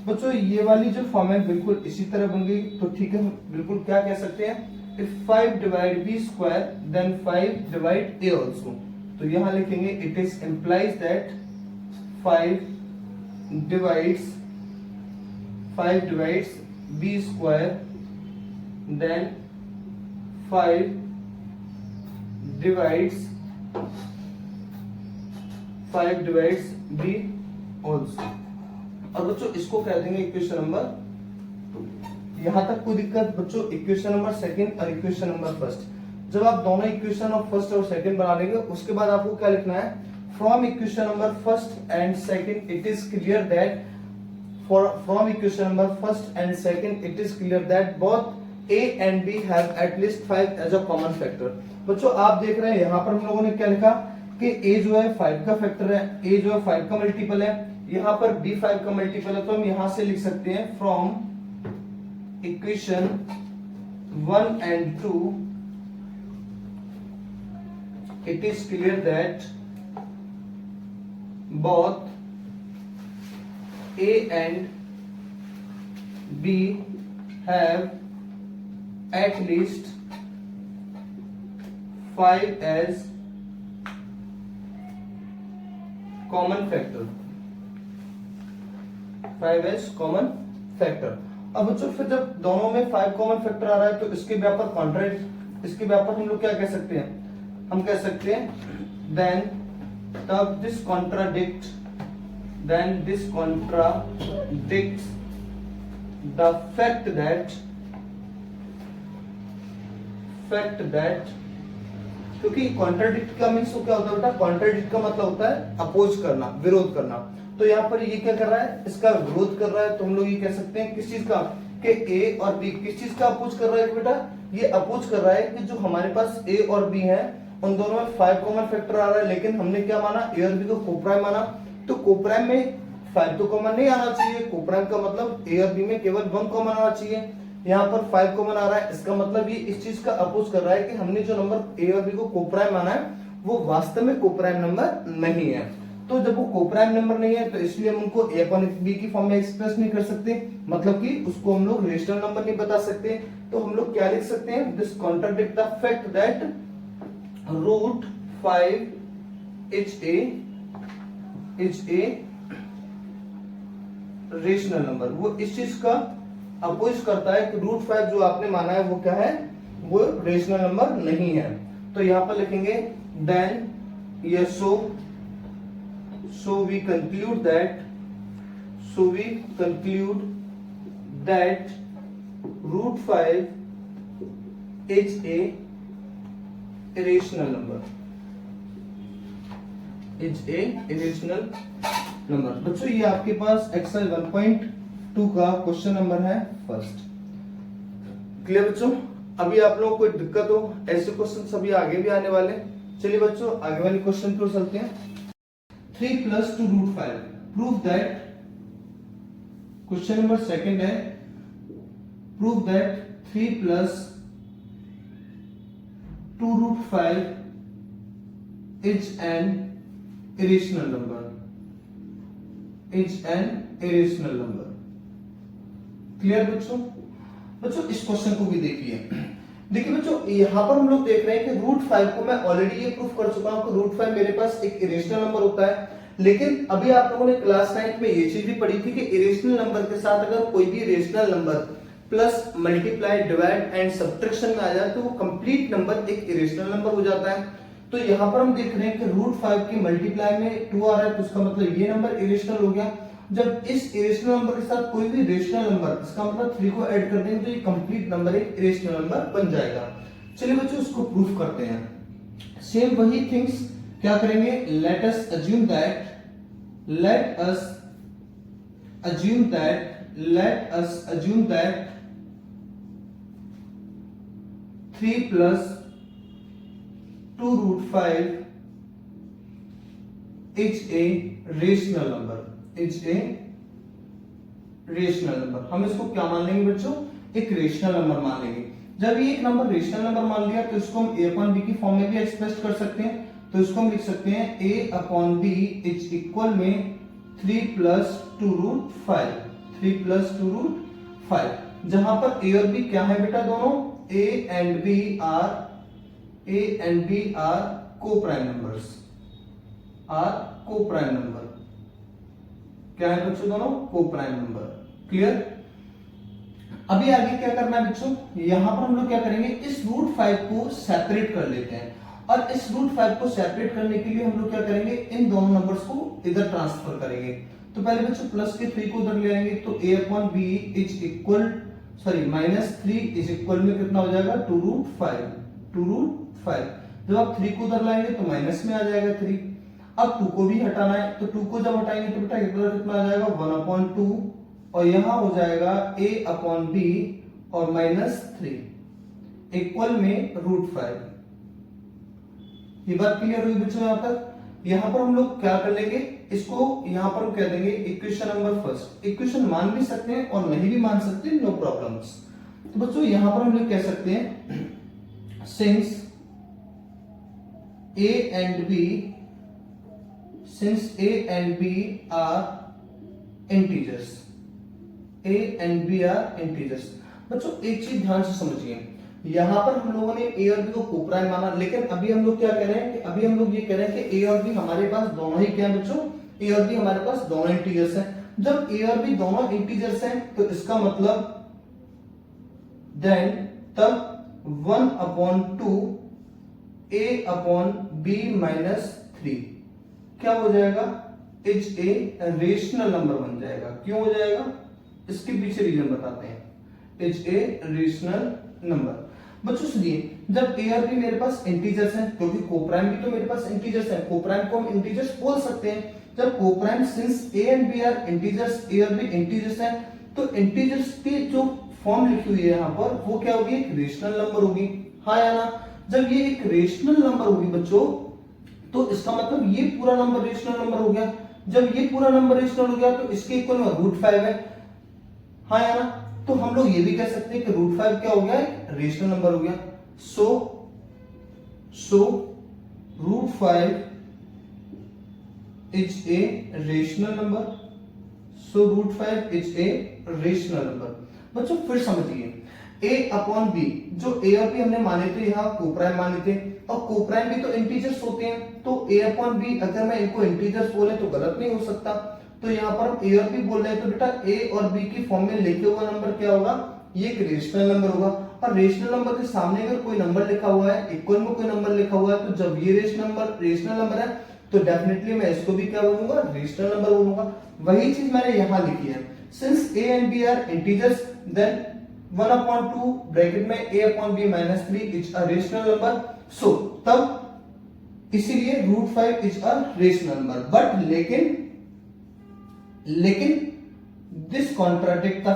बच्चों ये वाली जो फॉर्म है बिल्कुल इसी तरह बन गई। तो ठीक है, बिल्कुल क्या कह सकते हैं, if 5 divide b square then 5 divide a also। तो यहाँ लिखेंगे it is implies that 5 divides b square then 5 divides b also। और बच्चों इसको कह देंगे इक्वेशन नंबर 2। यहां तक कोई दिक्कत बच्चों? इक्वेशन नंबर सेकंड और इक्वेशन नंबर फर्स्ट, जब आप दोनों इक्वेशन ऑफ फर्स्ट और सेकंड बना लेंगे उसके बाद आपको क्या लिखना है, from equation number first and second it is clear that from equation number first and second it is clear that both a and b have at least 5 as a common factor। बच्चों आप देख रहे हैं यहाँ पर हम लोगों ने क्या लिखा कि a जो है 5 का फैक्टर है, a जो है 5 का मल्टीपल है, यहाँ पर b 5 का मल्टीपल है। तो हम यहां से लिख सकते हैं from equation 1 and 2 it is clear that both a and b have at least 5 as common factor, 5 as common factor। अब बच्चों फिर जब दोनों में 5 कॉमन फैक्टर आ रहा है तो इसके व्यापार कॉन्ट्राडिक्ट, इसके व्यापार हम लोग क्या कह सकते हैं, हम कह सकते हैं देन तब this contradict the fact that क्योंकि कॉन्ट्राडिक्ट का मीन्स क्या होता है बेटा, कॉन्ट्राडिक्ट का मतलब होता है अपोज करना, विरोध करना। तो यहाँ पर ये क्या कर रहा है, इसका विरोध कर रहा है। तो हम लोग ये कह सकते हैं किस चीज का, कि ए और बी किस चीज का अपोज कर रहा है बेटा, ये अपोज कर रहा है कि जो हमारे पास ए और बी है उन दोनों में 5 कॉमन फैक्टर आ रहा है, लेकिन हमने क्या माना, ए और बी को कोप्राइम माना। तो कोप्राइम में 5 तो कॉमन नहीं आना चाहिए, कोप्राइम का मतलब ए और बी में केवल 1 कॉमन आना चाहिए। यहाँ पर 5 कॉमन आ रहा है, इसका मतलब ये इस चीज का अपोज कर रहा है कि हमने जो नंबर ए और बी को कोप्राइम माना है वो वास्तव में कोप्राइम नंबर नहीं है। तो जब वो कोप्राइम नंबर नहीं है तो इसलिए हम उनको a अपॉन b की फॉर्म में एक्सप्रेस नहीं कर सकते, मतलब कि उसको हम लोग रेशनल नंबर नहीं बता सकते। तो हम लोग क्या लिख सकते हैं, this contradict the fact that root 5 is a rational number. वो इस चीज का अपोज करता है कि रूट 5 जो आपने माना है वो क्या है, वो रेशनल नंबर नहीं है। तो यहां पर लिखेंगे देन ये so we conclude that root 5 is a irrational number, बच्चों ये आपके पास एक्सरसाइज 1.2 का क्वेश्चन नंबर है फर्स्ट। क्लियर बच्चों? अभी आप लोगों को कोई दिक्कत हो, ऐसे क्वेश्चन सभी आगे भी आने वाले। चलिए बच्चों आगे वाले क्वेश्चन पर चलते हैं। 3 + 2 √5 prove that, question number second है prove that 3 plus 2 root 5 is an irrational number. Clear बच्चों? बच्चों इस क्वेश्चन को भी देखिए बच्चों, यहां पर हम लोग देख रहे हैं कि रूट 5 को मैं ऑलरेडी ये प्रूफ कर चुका हूं कि रूट 5 मेरे पास एक इरेशनल नंबर होता है। लेकिन अभी आप लोगों ने क्लास 9 में ये चीज भी पढ़ी थी कि इरेशनल नंबर के साथ अगर कोई भी irrational number plus multiply divide and subtraction में आ जाए तो वो कंप्लीट नंबर एक इरेशनल नंबर हो जाता है। तो यहां पर हम देख रहे हैं कि रूट 5 की मल्टीप्लाई में 2 आ रहा है, तो इसका मतलब ये नंबर इरेशनल हो गया। जब इस इरेशनल नंबर के साथ कोई भी रेशनल नंबर, इसका मतलब 3 को ऐड कर देंगे तो ये कंप्लीट नंबर एक इरेशनल नंबर बन जाएगा। चलिए बच्चों उसको प्रूफ करते हैं। सेम वही थिंग्स क्या करेंगे, let us assume that 3 plus 2 root 5 is a rational number. हम इसको क्या मान लेंगे बच्चों, एक रेशनल नंबर मान लेंगे। जब ये एक नंबर रेशनल नंबर मान लिया तो इसको हम a upon b की फॉर्म में भी एक्सप्रेस कर सकते हैं। तो इसको हम लिख सकते हैं a upon b is equal में 3 plus 2 root 5, जहां पर a और b क्या है बेटा, दोनों A and B are co-prime numbers. क्या है बच्चों, दोनों co-prime number। क्लियर? अभी आगे क्या करना है बच्चों, यहां पर हम लोग क्या करेंगे, इस रूट 5 को सेपरेट कर लेते हैं। और इस रूट 5 को सेपरेट करने के लिए हम लोग क्या करेंगे, इन दोनों नंबर्स को इधर ट्रांसफर करेंगे। तो पहले बच्चों प्लस के 3 को उधर ले आएंगे तो a upon b is equal -3 is equal में कितना हो जाएगा, 2 root 5। जब आप 3 को उधर लाएंगे तो माइनस में आ जाएगा 3। अब 2 को भी हटाना है, तो 2 को जब हटाएंगे तो बेटा कितना आ जाएगा, 1/2 और यहां हो जाएगा a upon b और -3 इक्वल में √5। ये बात क्लियर हुई बच्चों? यहां तक यहां पर हम लोग क्या कर लेंगे, इसको यहां पर हम कह देंगे इक्वेशन नंबर फर्स्ट। इक्वेशन मान भी सकते हैं और नहीं भी मान सकते, नो प्रॉब्लम्स। तो बच्चों यहां पर हम लोग कह सकते हैं since A and B are integers, बच्चों एक चीज ध्यान से समझिए, यहां पर हम लोगों ने A और B को कोप्राइम माना, लेकिन अभी हम लोग क्या कह रहे हैं कि अभी हम लोग ये कह रहे हैं कि A और B हमारे पास दोनों ही क्या है बच्चों, A और B हमारे पास दोनों इंटीजर्स हैं। जब A और B दोनों इंटीजर्स हैं तो इसका मतलब देन तब 1/2 A upon B -3 क्या हो जाएगा, इज ए रेशनल नंबर बन जाएगा। क्यों हो जाएगा, इसके पीछे रीजन बताते हैं। Is a rational number. बच्चों सुनिए, जब A और B मेरे पास इंटीजर्स हैं, क्योंकि कोप्राइम भी तो मेरे पास इंटीजर्स हैं, कोप्राइम को हम इंटीजर्स बोल सकते हैं। जब coprime since A and B are integers, A और B इंटीजर्स हैं, तो इंटीजर्स की जो फॉर्म लिखी हुई है यहाँ पर वो क्या होगी, एक रेशनल नंबर होगी। हाँ या ना? जब ये एक रेशनल नंबर होगी बच्चों तो इसका मतलब ये पूरा नंबर रेशनल नंबर हो गया। जब ये पूरा नंबर रेशनल हो गया तो इसके इक्वल में √5 है। हाँ या ना? तो हम लोग ये भी कह सकते हैं कि √5 क्या हो गया, रेशनल नंबर हो गया। सो √5 इज ए रेशनल नंबर। बच्चों फिर समझिए, A upon B, जो A और B हमने माने थे यहाँ कोप्राइम माने थे, और कोप्राइम भी तो इंटीजर्स होते हैं, तो A upon B अगर मैं इनको इंटीजर्स बोले तो गलत नहीं हो सकता। तो यहाँ पर हम A और B बोल रहे हैं तो बेटा A और B की फॉर्म में लिखे हुआ नंबर क्या होगा, ये एक रेशनल नंबर होगा। और रेशनल नंबर के सामने अगर कोई नंबर लिखा हुआ है, इक्वल में कोई नंबर लिखा हुआ है, तो जब ये रेशनल नंबर है तो डेफिनेटली मैं इसको भी क्या बोलूंगा, रेशनल नंबर बोलूंगा। वही चीज मैंने यहाँ लिखी है, since A and B are integers then 1/2 bracket में A upon B -3 is a rational number. So तब इसीलिए √5 is a rational number. But लेकिन this contradict the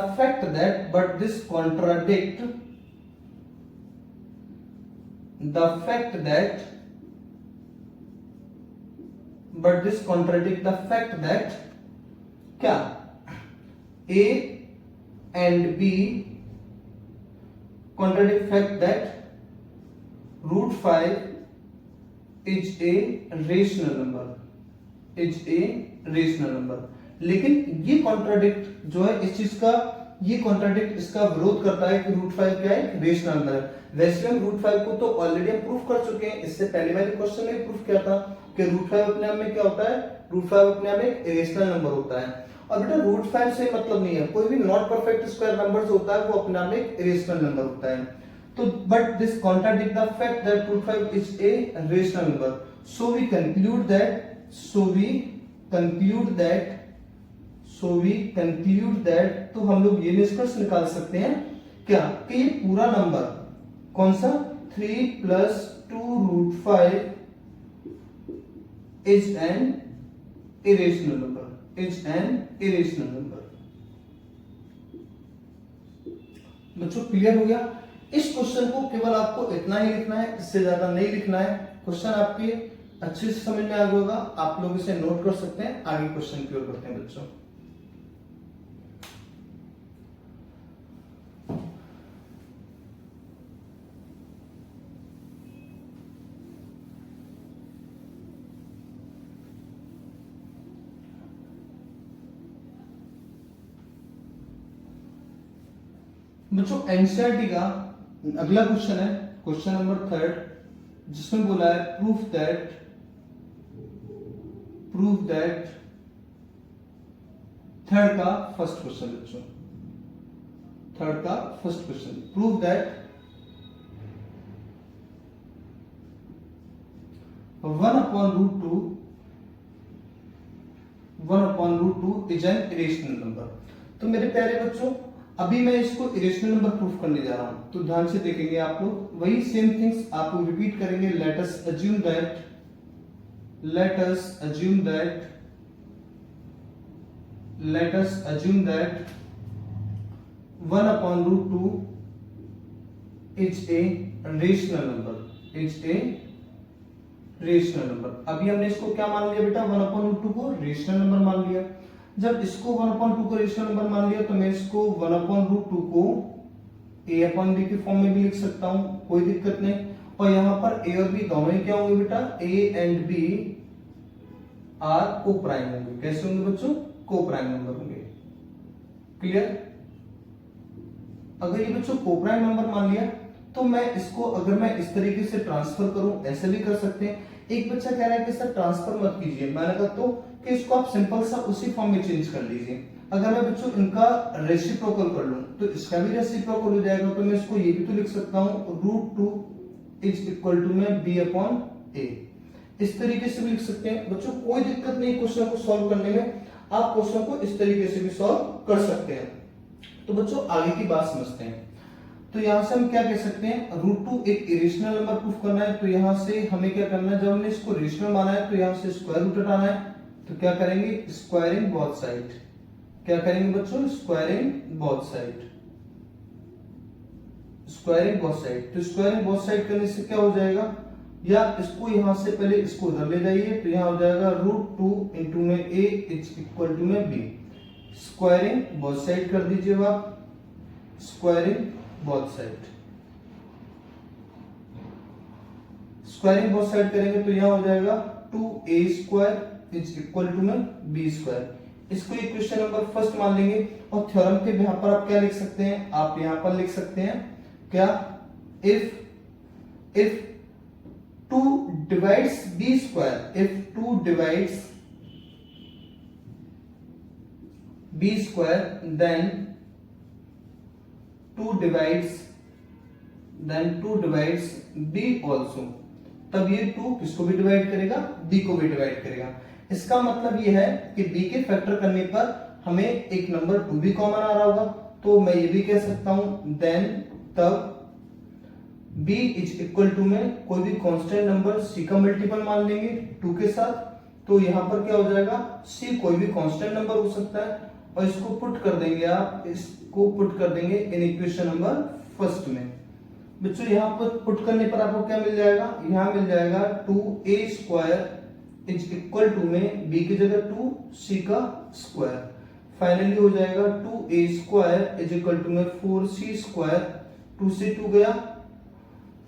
fact that क्या A and B contradict fact that root 5 is a rational number, is a rational number। लेकिन ये contradict जो है इस चीज का, ये कॉन्ट्राडिक्ट इसका विरोध करता है कि रूट 5 क्या है, रेशनल नंबर है। वैसे हम रूट 5 को तो ऑलरेडी हम प्रूफ कर चुके हैं, इससे पहले वाले क्वेश्चन में प्रूफ किया था कि रूट 5 अपने आप में क्या होता है, रूट 5 अपने आप में एक रेशनल नंबर होता है। और बेटा रूट 5 से मतलब नहीं है, कोई भी नॉट परफेक्ट स्क्वायर नंबर्स होता है वो अपने आप में एक रेशनल नंबर होता है। तो but this contradict the fact that root 5 is a rational number, so we conclude that तो हम लोग ये निष्कर्ष निकाल सकते हैं क्या कि ये पूरा नंबर कौन सा 3 + 2 root 5 is an irrational number, बच्चों क्लियर हो गया। इस क्वेश्चन को केवल आपको इतना ही लिखना है, इससे ज्यादा नहीं लिखना है। क्वेश्चन आपके अच्छे से समझ में आ गया होगा, आप लोग इसे नोट कर सकते हैं। आगे क्वेश्चन की ओर बढ़ते हैं बच्चों। बच्चों एनसीईआरटी का अगला क्वेश्चन है क्वेश्चन नंबर 3, जिसमें बोला है प्रूफ दैट थर्ड का फर्स्ट क्वेश्चन बच्चों, थर्ड का first question, proof that 1/√2 is an irrational number. तो मेरे प्यारे बच्चों अभी मैं इसको इरेशनल नंबर प्रूफ करने जा रहा हूं, तो ध्यान से देखेंगे आप लोग, वही सेम थिंग्स आप लोग रिपीट करेंगे। Let us assume that 1/√2 is a rational number, अभी हमने इसको क्या मान लिया बेटा, 1/√2 को रेशनल नंबर मान लिया। जब इसको 1/2 को रेशनल नंबर मान लिया तो मैं इसको 1/2 को a/b के फॉर्म में भी लिख सकता हूं, कोई दिक्कत नहीं। और यहां पर a और b दोनों ही क्या होंगे बेटा, a एंड b आर को प्राइम होंगे। कैसे होंगे बच्चों, को प्राइम नंबर होंगे। क्लियर। अगर ये बच्चों को प्राइम नंबर मान लिया तो मैं इसको अगर मैं इस तरीके से ट्रांसफर करूं, ऐसे भी कर सकते हैं। एक बच्चा कह रहा है कि सर ट्रांसफर मत कीजिए, मैंने कहा तो कि इसको आप सिंपल सा उसी फॉर्म में चेंज कर लीजिए। अगर मैं बच्चों इनका रेसिप्रोकल कर लूं तो इसका भी रेसिप्रोकल हो जाएगा, तो मैं इसको ये भी तो लिख सकता हूं √2 इज इक्वल टू में b/a, इस तरीके से भी लिख सकते हैं। बच्चों कोई दिक्कत नहीं क्वेश्चन को सॉल्व करने में, आप क्वेश्चन को इस तरीके से भी सॉल्व कर सकते हैं। तो बच्चों आगे की बात समझते हैं। तो यहां से हम क्या कह सकते हैं, √2 एक इरेशनल नंबर प्रूफ करना है, तो यहां से हमें क्या करना है, जब हमने इसको रेशनल माना है तो यहां से स्क्वायर रूट हटाना है। तो क्या करेंगे, स्क्वायरिंग बोथ साइड। क्या करेंगे बच्चों, स्क्वायरिंग बोथ साइड। तो स्क्वायरिंग बोथ साइड करने से क्या हो जाएगा, या इसको यहां से पहले इसको उधर ले जाइए, तो यहां हो जाएगा √2 इंटू में a इज इक्वल टू में b। स्क्वायरिंग बोथ साइड कर दीजिए आप, squaring both side. Squaring both side करेंगे तो यहां हो जाएगा 2a² इज इक्वल टू में b²। इसको इक्वेशन नंबर फर्स्ट मान लेंगे। और थ्योरम के यहां पर आप क्या लिख सकते हैं, आप यहां पर लिख सकते हैं क्या, if 2 divides b², if 2 divides b², then 2 divides b also, तब ये 2 किसको भी डिवाइड करेगा, b को भी डिवाइड करेगा। इसका मतलब ये है कि b के फैक्टर करने पर हमें एक नंबर 2 भी कॉमन आ रहा होगा। तो मैं ये भी कह सकता हूं देन तब b इज इक्वल टू में कोई भी कांस्टेंट नंबर c का मल्टीपल मान लेंगे 2 के साथ। तो यहां पर क्या हो जाएगा, c कोई भी कांस्टेंट नंबर हो सकता है, और इसको पुट कर देंगे आप, इसको पुट कर देंगे इन इक्वेशन नंबर फर्स्ट में। बच्चों यहां पर पुट करने पर आपको क्या मिल जाएगा, यहां मिल जाएगा 2a² इज इक्वल टू में b की जगह 2 c का स्क्वायर। फाइनली हो जाएगा 2a² इज इक्वल टू में 4c² 2 से 2 गया,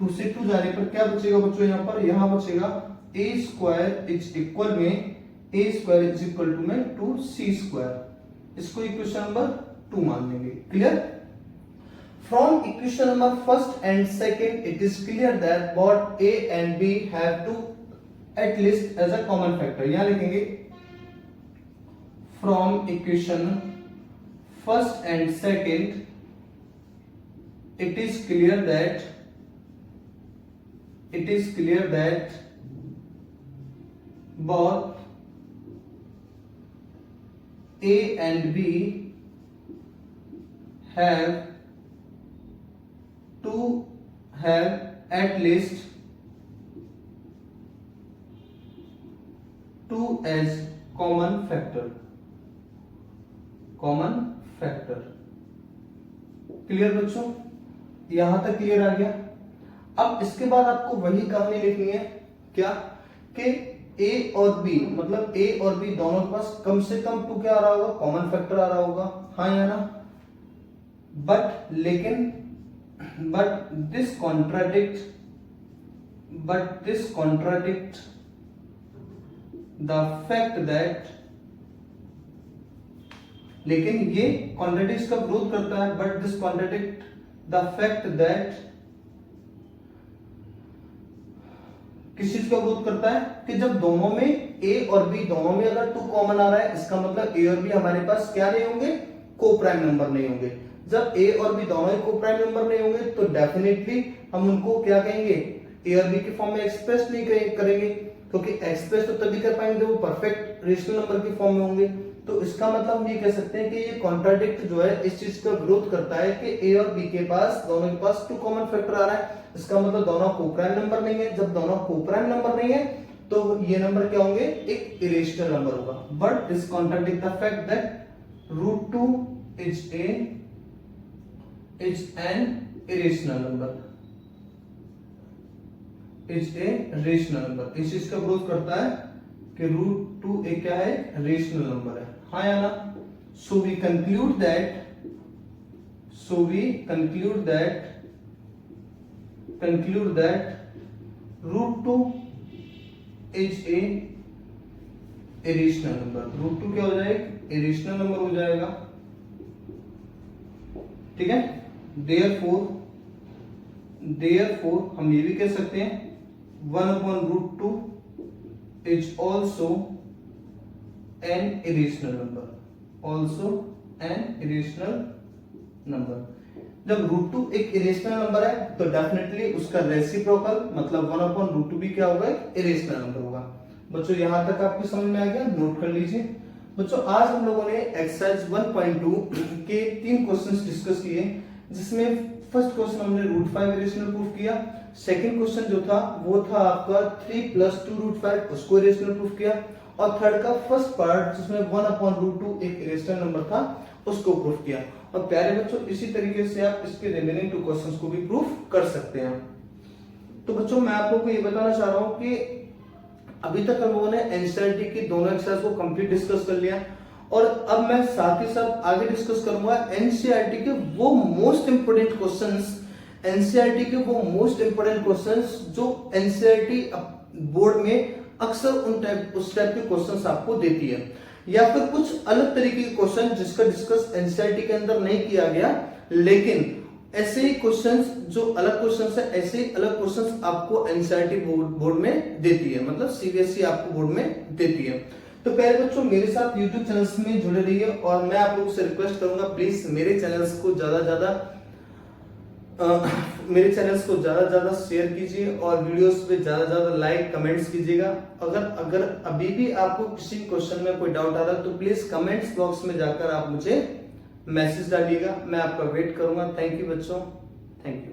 2 से 2 जाने पर क्या बचेगा बच्चों, यहाँ बचेगा a स्क्वायर इज इक्वल में a square is equal to में 2c स्क्वायर। इसको इक्वेशन नंबर 2 मान लेंगे। Clear? From equation number first and second it is clear that both a and b have to at least as a common factor. यहां लिखेंगे from equation first and second it is clear that both A and B have to have at least 2 as common factor। Clear बच्चों? यहां तक clear आ गया। अब इसके बाद आपको वही कहानी लिखनी है, क्या कि A और B मतलब A और B दोनों के पास कम से कम 2 क्या आ रहा होगा, कॉमन फैक्टर आ रहा होगा। हाँ या ना? But this contradict the fact that, लेकिन ये कॉन्ट्राडिक्ट का विरोध करता है, but this contradict the fact that, किस चीज का विरोध करता है कि जब दोनों में A और B दोनों में अगर 2 कॉमन आ रहा है, इसका मतलब A और B हमारे पास क्या नहीं होंगे, को प्राइम नंबर नहीं होंगे। जब A और B दोनों ही को प्राइम नंबर नहीं होंगे तो डेफिनेटली हम उनको क्या कहेंगे, A और B के फॉर्म में एक्सप्रेस नहीं करेंगे, क्योंकि एक्सप्रेस तो तभी कर पाएंगे जब वो परफेक्ट रेशनल नंबर के फॉर्म में होंगे। तो इसका मतलब हम ये कह सकते हैं कि ये कॉन्ट्राडिक्ट जो है इस चीज का विरोध करता है कि A और B के पास दोनों के पास 2 कॉमन फैक्टर आ रहा है, इसका मतलब दोनों को प्राइम नंबर नहीं है। जब दोनों को प्राइम नंबर नहीं है तो ये नंबर क्या होंगे, एक इरेशनल नंबर होगा। But this contradict the fact that √2 is an irrational number, is a rational number. इस चीज का विरोध करता है कि √2 एक क्या है, रेशनल नंबर है। हाँ या ना? So we conclude that √2 is a irrational number. √2 क्या हो जाएगा, इरेशनल नंबर हो जाएगा। ठीक है? देयरफॉर हम ये भी कह सकते हैं 1/√2 is also an irrational number। जब √2 एक इरेशनल नंबर है तो डेफिनेटली उसका रेसिप्रोकल मतलब 1/√2 भी क्या होगा, इरेशनल नंबर होगा। बच्चों यहां तक आपको समझ में आ गया, नोट कर लीजिए। बच्चों आज हम लोगों ने एक्सरसाइज 1.2 के 3 क्वेश्चंस डिस्कस किए, जिसमें फर्स्ट क्वेश्चन हमने √5 इरेशनल प्रूफ किया। सेकंड क्वेश्चन जो था वो था आपका 3 + 2 √5, उसको इरेशनल प्रूफ किया। और थर्ड का फर्स्ट पार्ट जिसमें 1/√2 एक इरेशनल नंबर था, उसको प्रूफ किया। और प्यारे बच्चों इसी तरीके से आप इसके रिमेनिंग 2 क्वेश्चंस को भी प्रूफ कर सकते हैं। तो बच्चों मैं आप लोगों को ये बताना चाह रहा हूं कि अभी तक हम लोगों ने एनसीईआरटी की दोनों एक्सरसाइज को कंप्लीट डिस्कस कर लिया, और अब मैं साथ ही साथ आगे डिस्कस करूंगा एनसीईआरटी के वो मोस्ट इंपोर्टेंट क्वेश्चंस, जो एनसीईआरटी बोर्ड में अक्सर उस टाइप के क्वेश्चंस आपको देती है, या फिर कुछ अलग तरीके के क्वेश्चन जिसका डिस्कस एनसीईआरटी के अंदर नहीं किया गया, लेकिन ऐसे ही क्वेश्चंस जो अलग क्वेश्चंस है, ऐसे ही अलग क्वेश्चंस आपको एनसीईआरटी बोर्ड में देती है, मतलब सीबीएसई आपको बोर्ड में देती है। तो प्यारे बच्चों मेरे साथ YouTube चैनल्स में जुड़े रहिए, और मैं आप लोगों से रिक्वेस्ट करूंगा प्लीज मेरे चैनल्स को ज्यादा शेयर कीजिए, और वीडियोस पे ज्यादा लाइक कमेंट्स कीजिएगा। अगर अभी भी आपको किसी क्वेश्चन में कोई डाउट आ रहा है तो प्लीज कमेंट्स बॉक्स में जाकर आप मुझे मैसेज डालिएगा, मैं आपका वेट करूंगा। थैंक यू बच्चों, थैंक यू।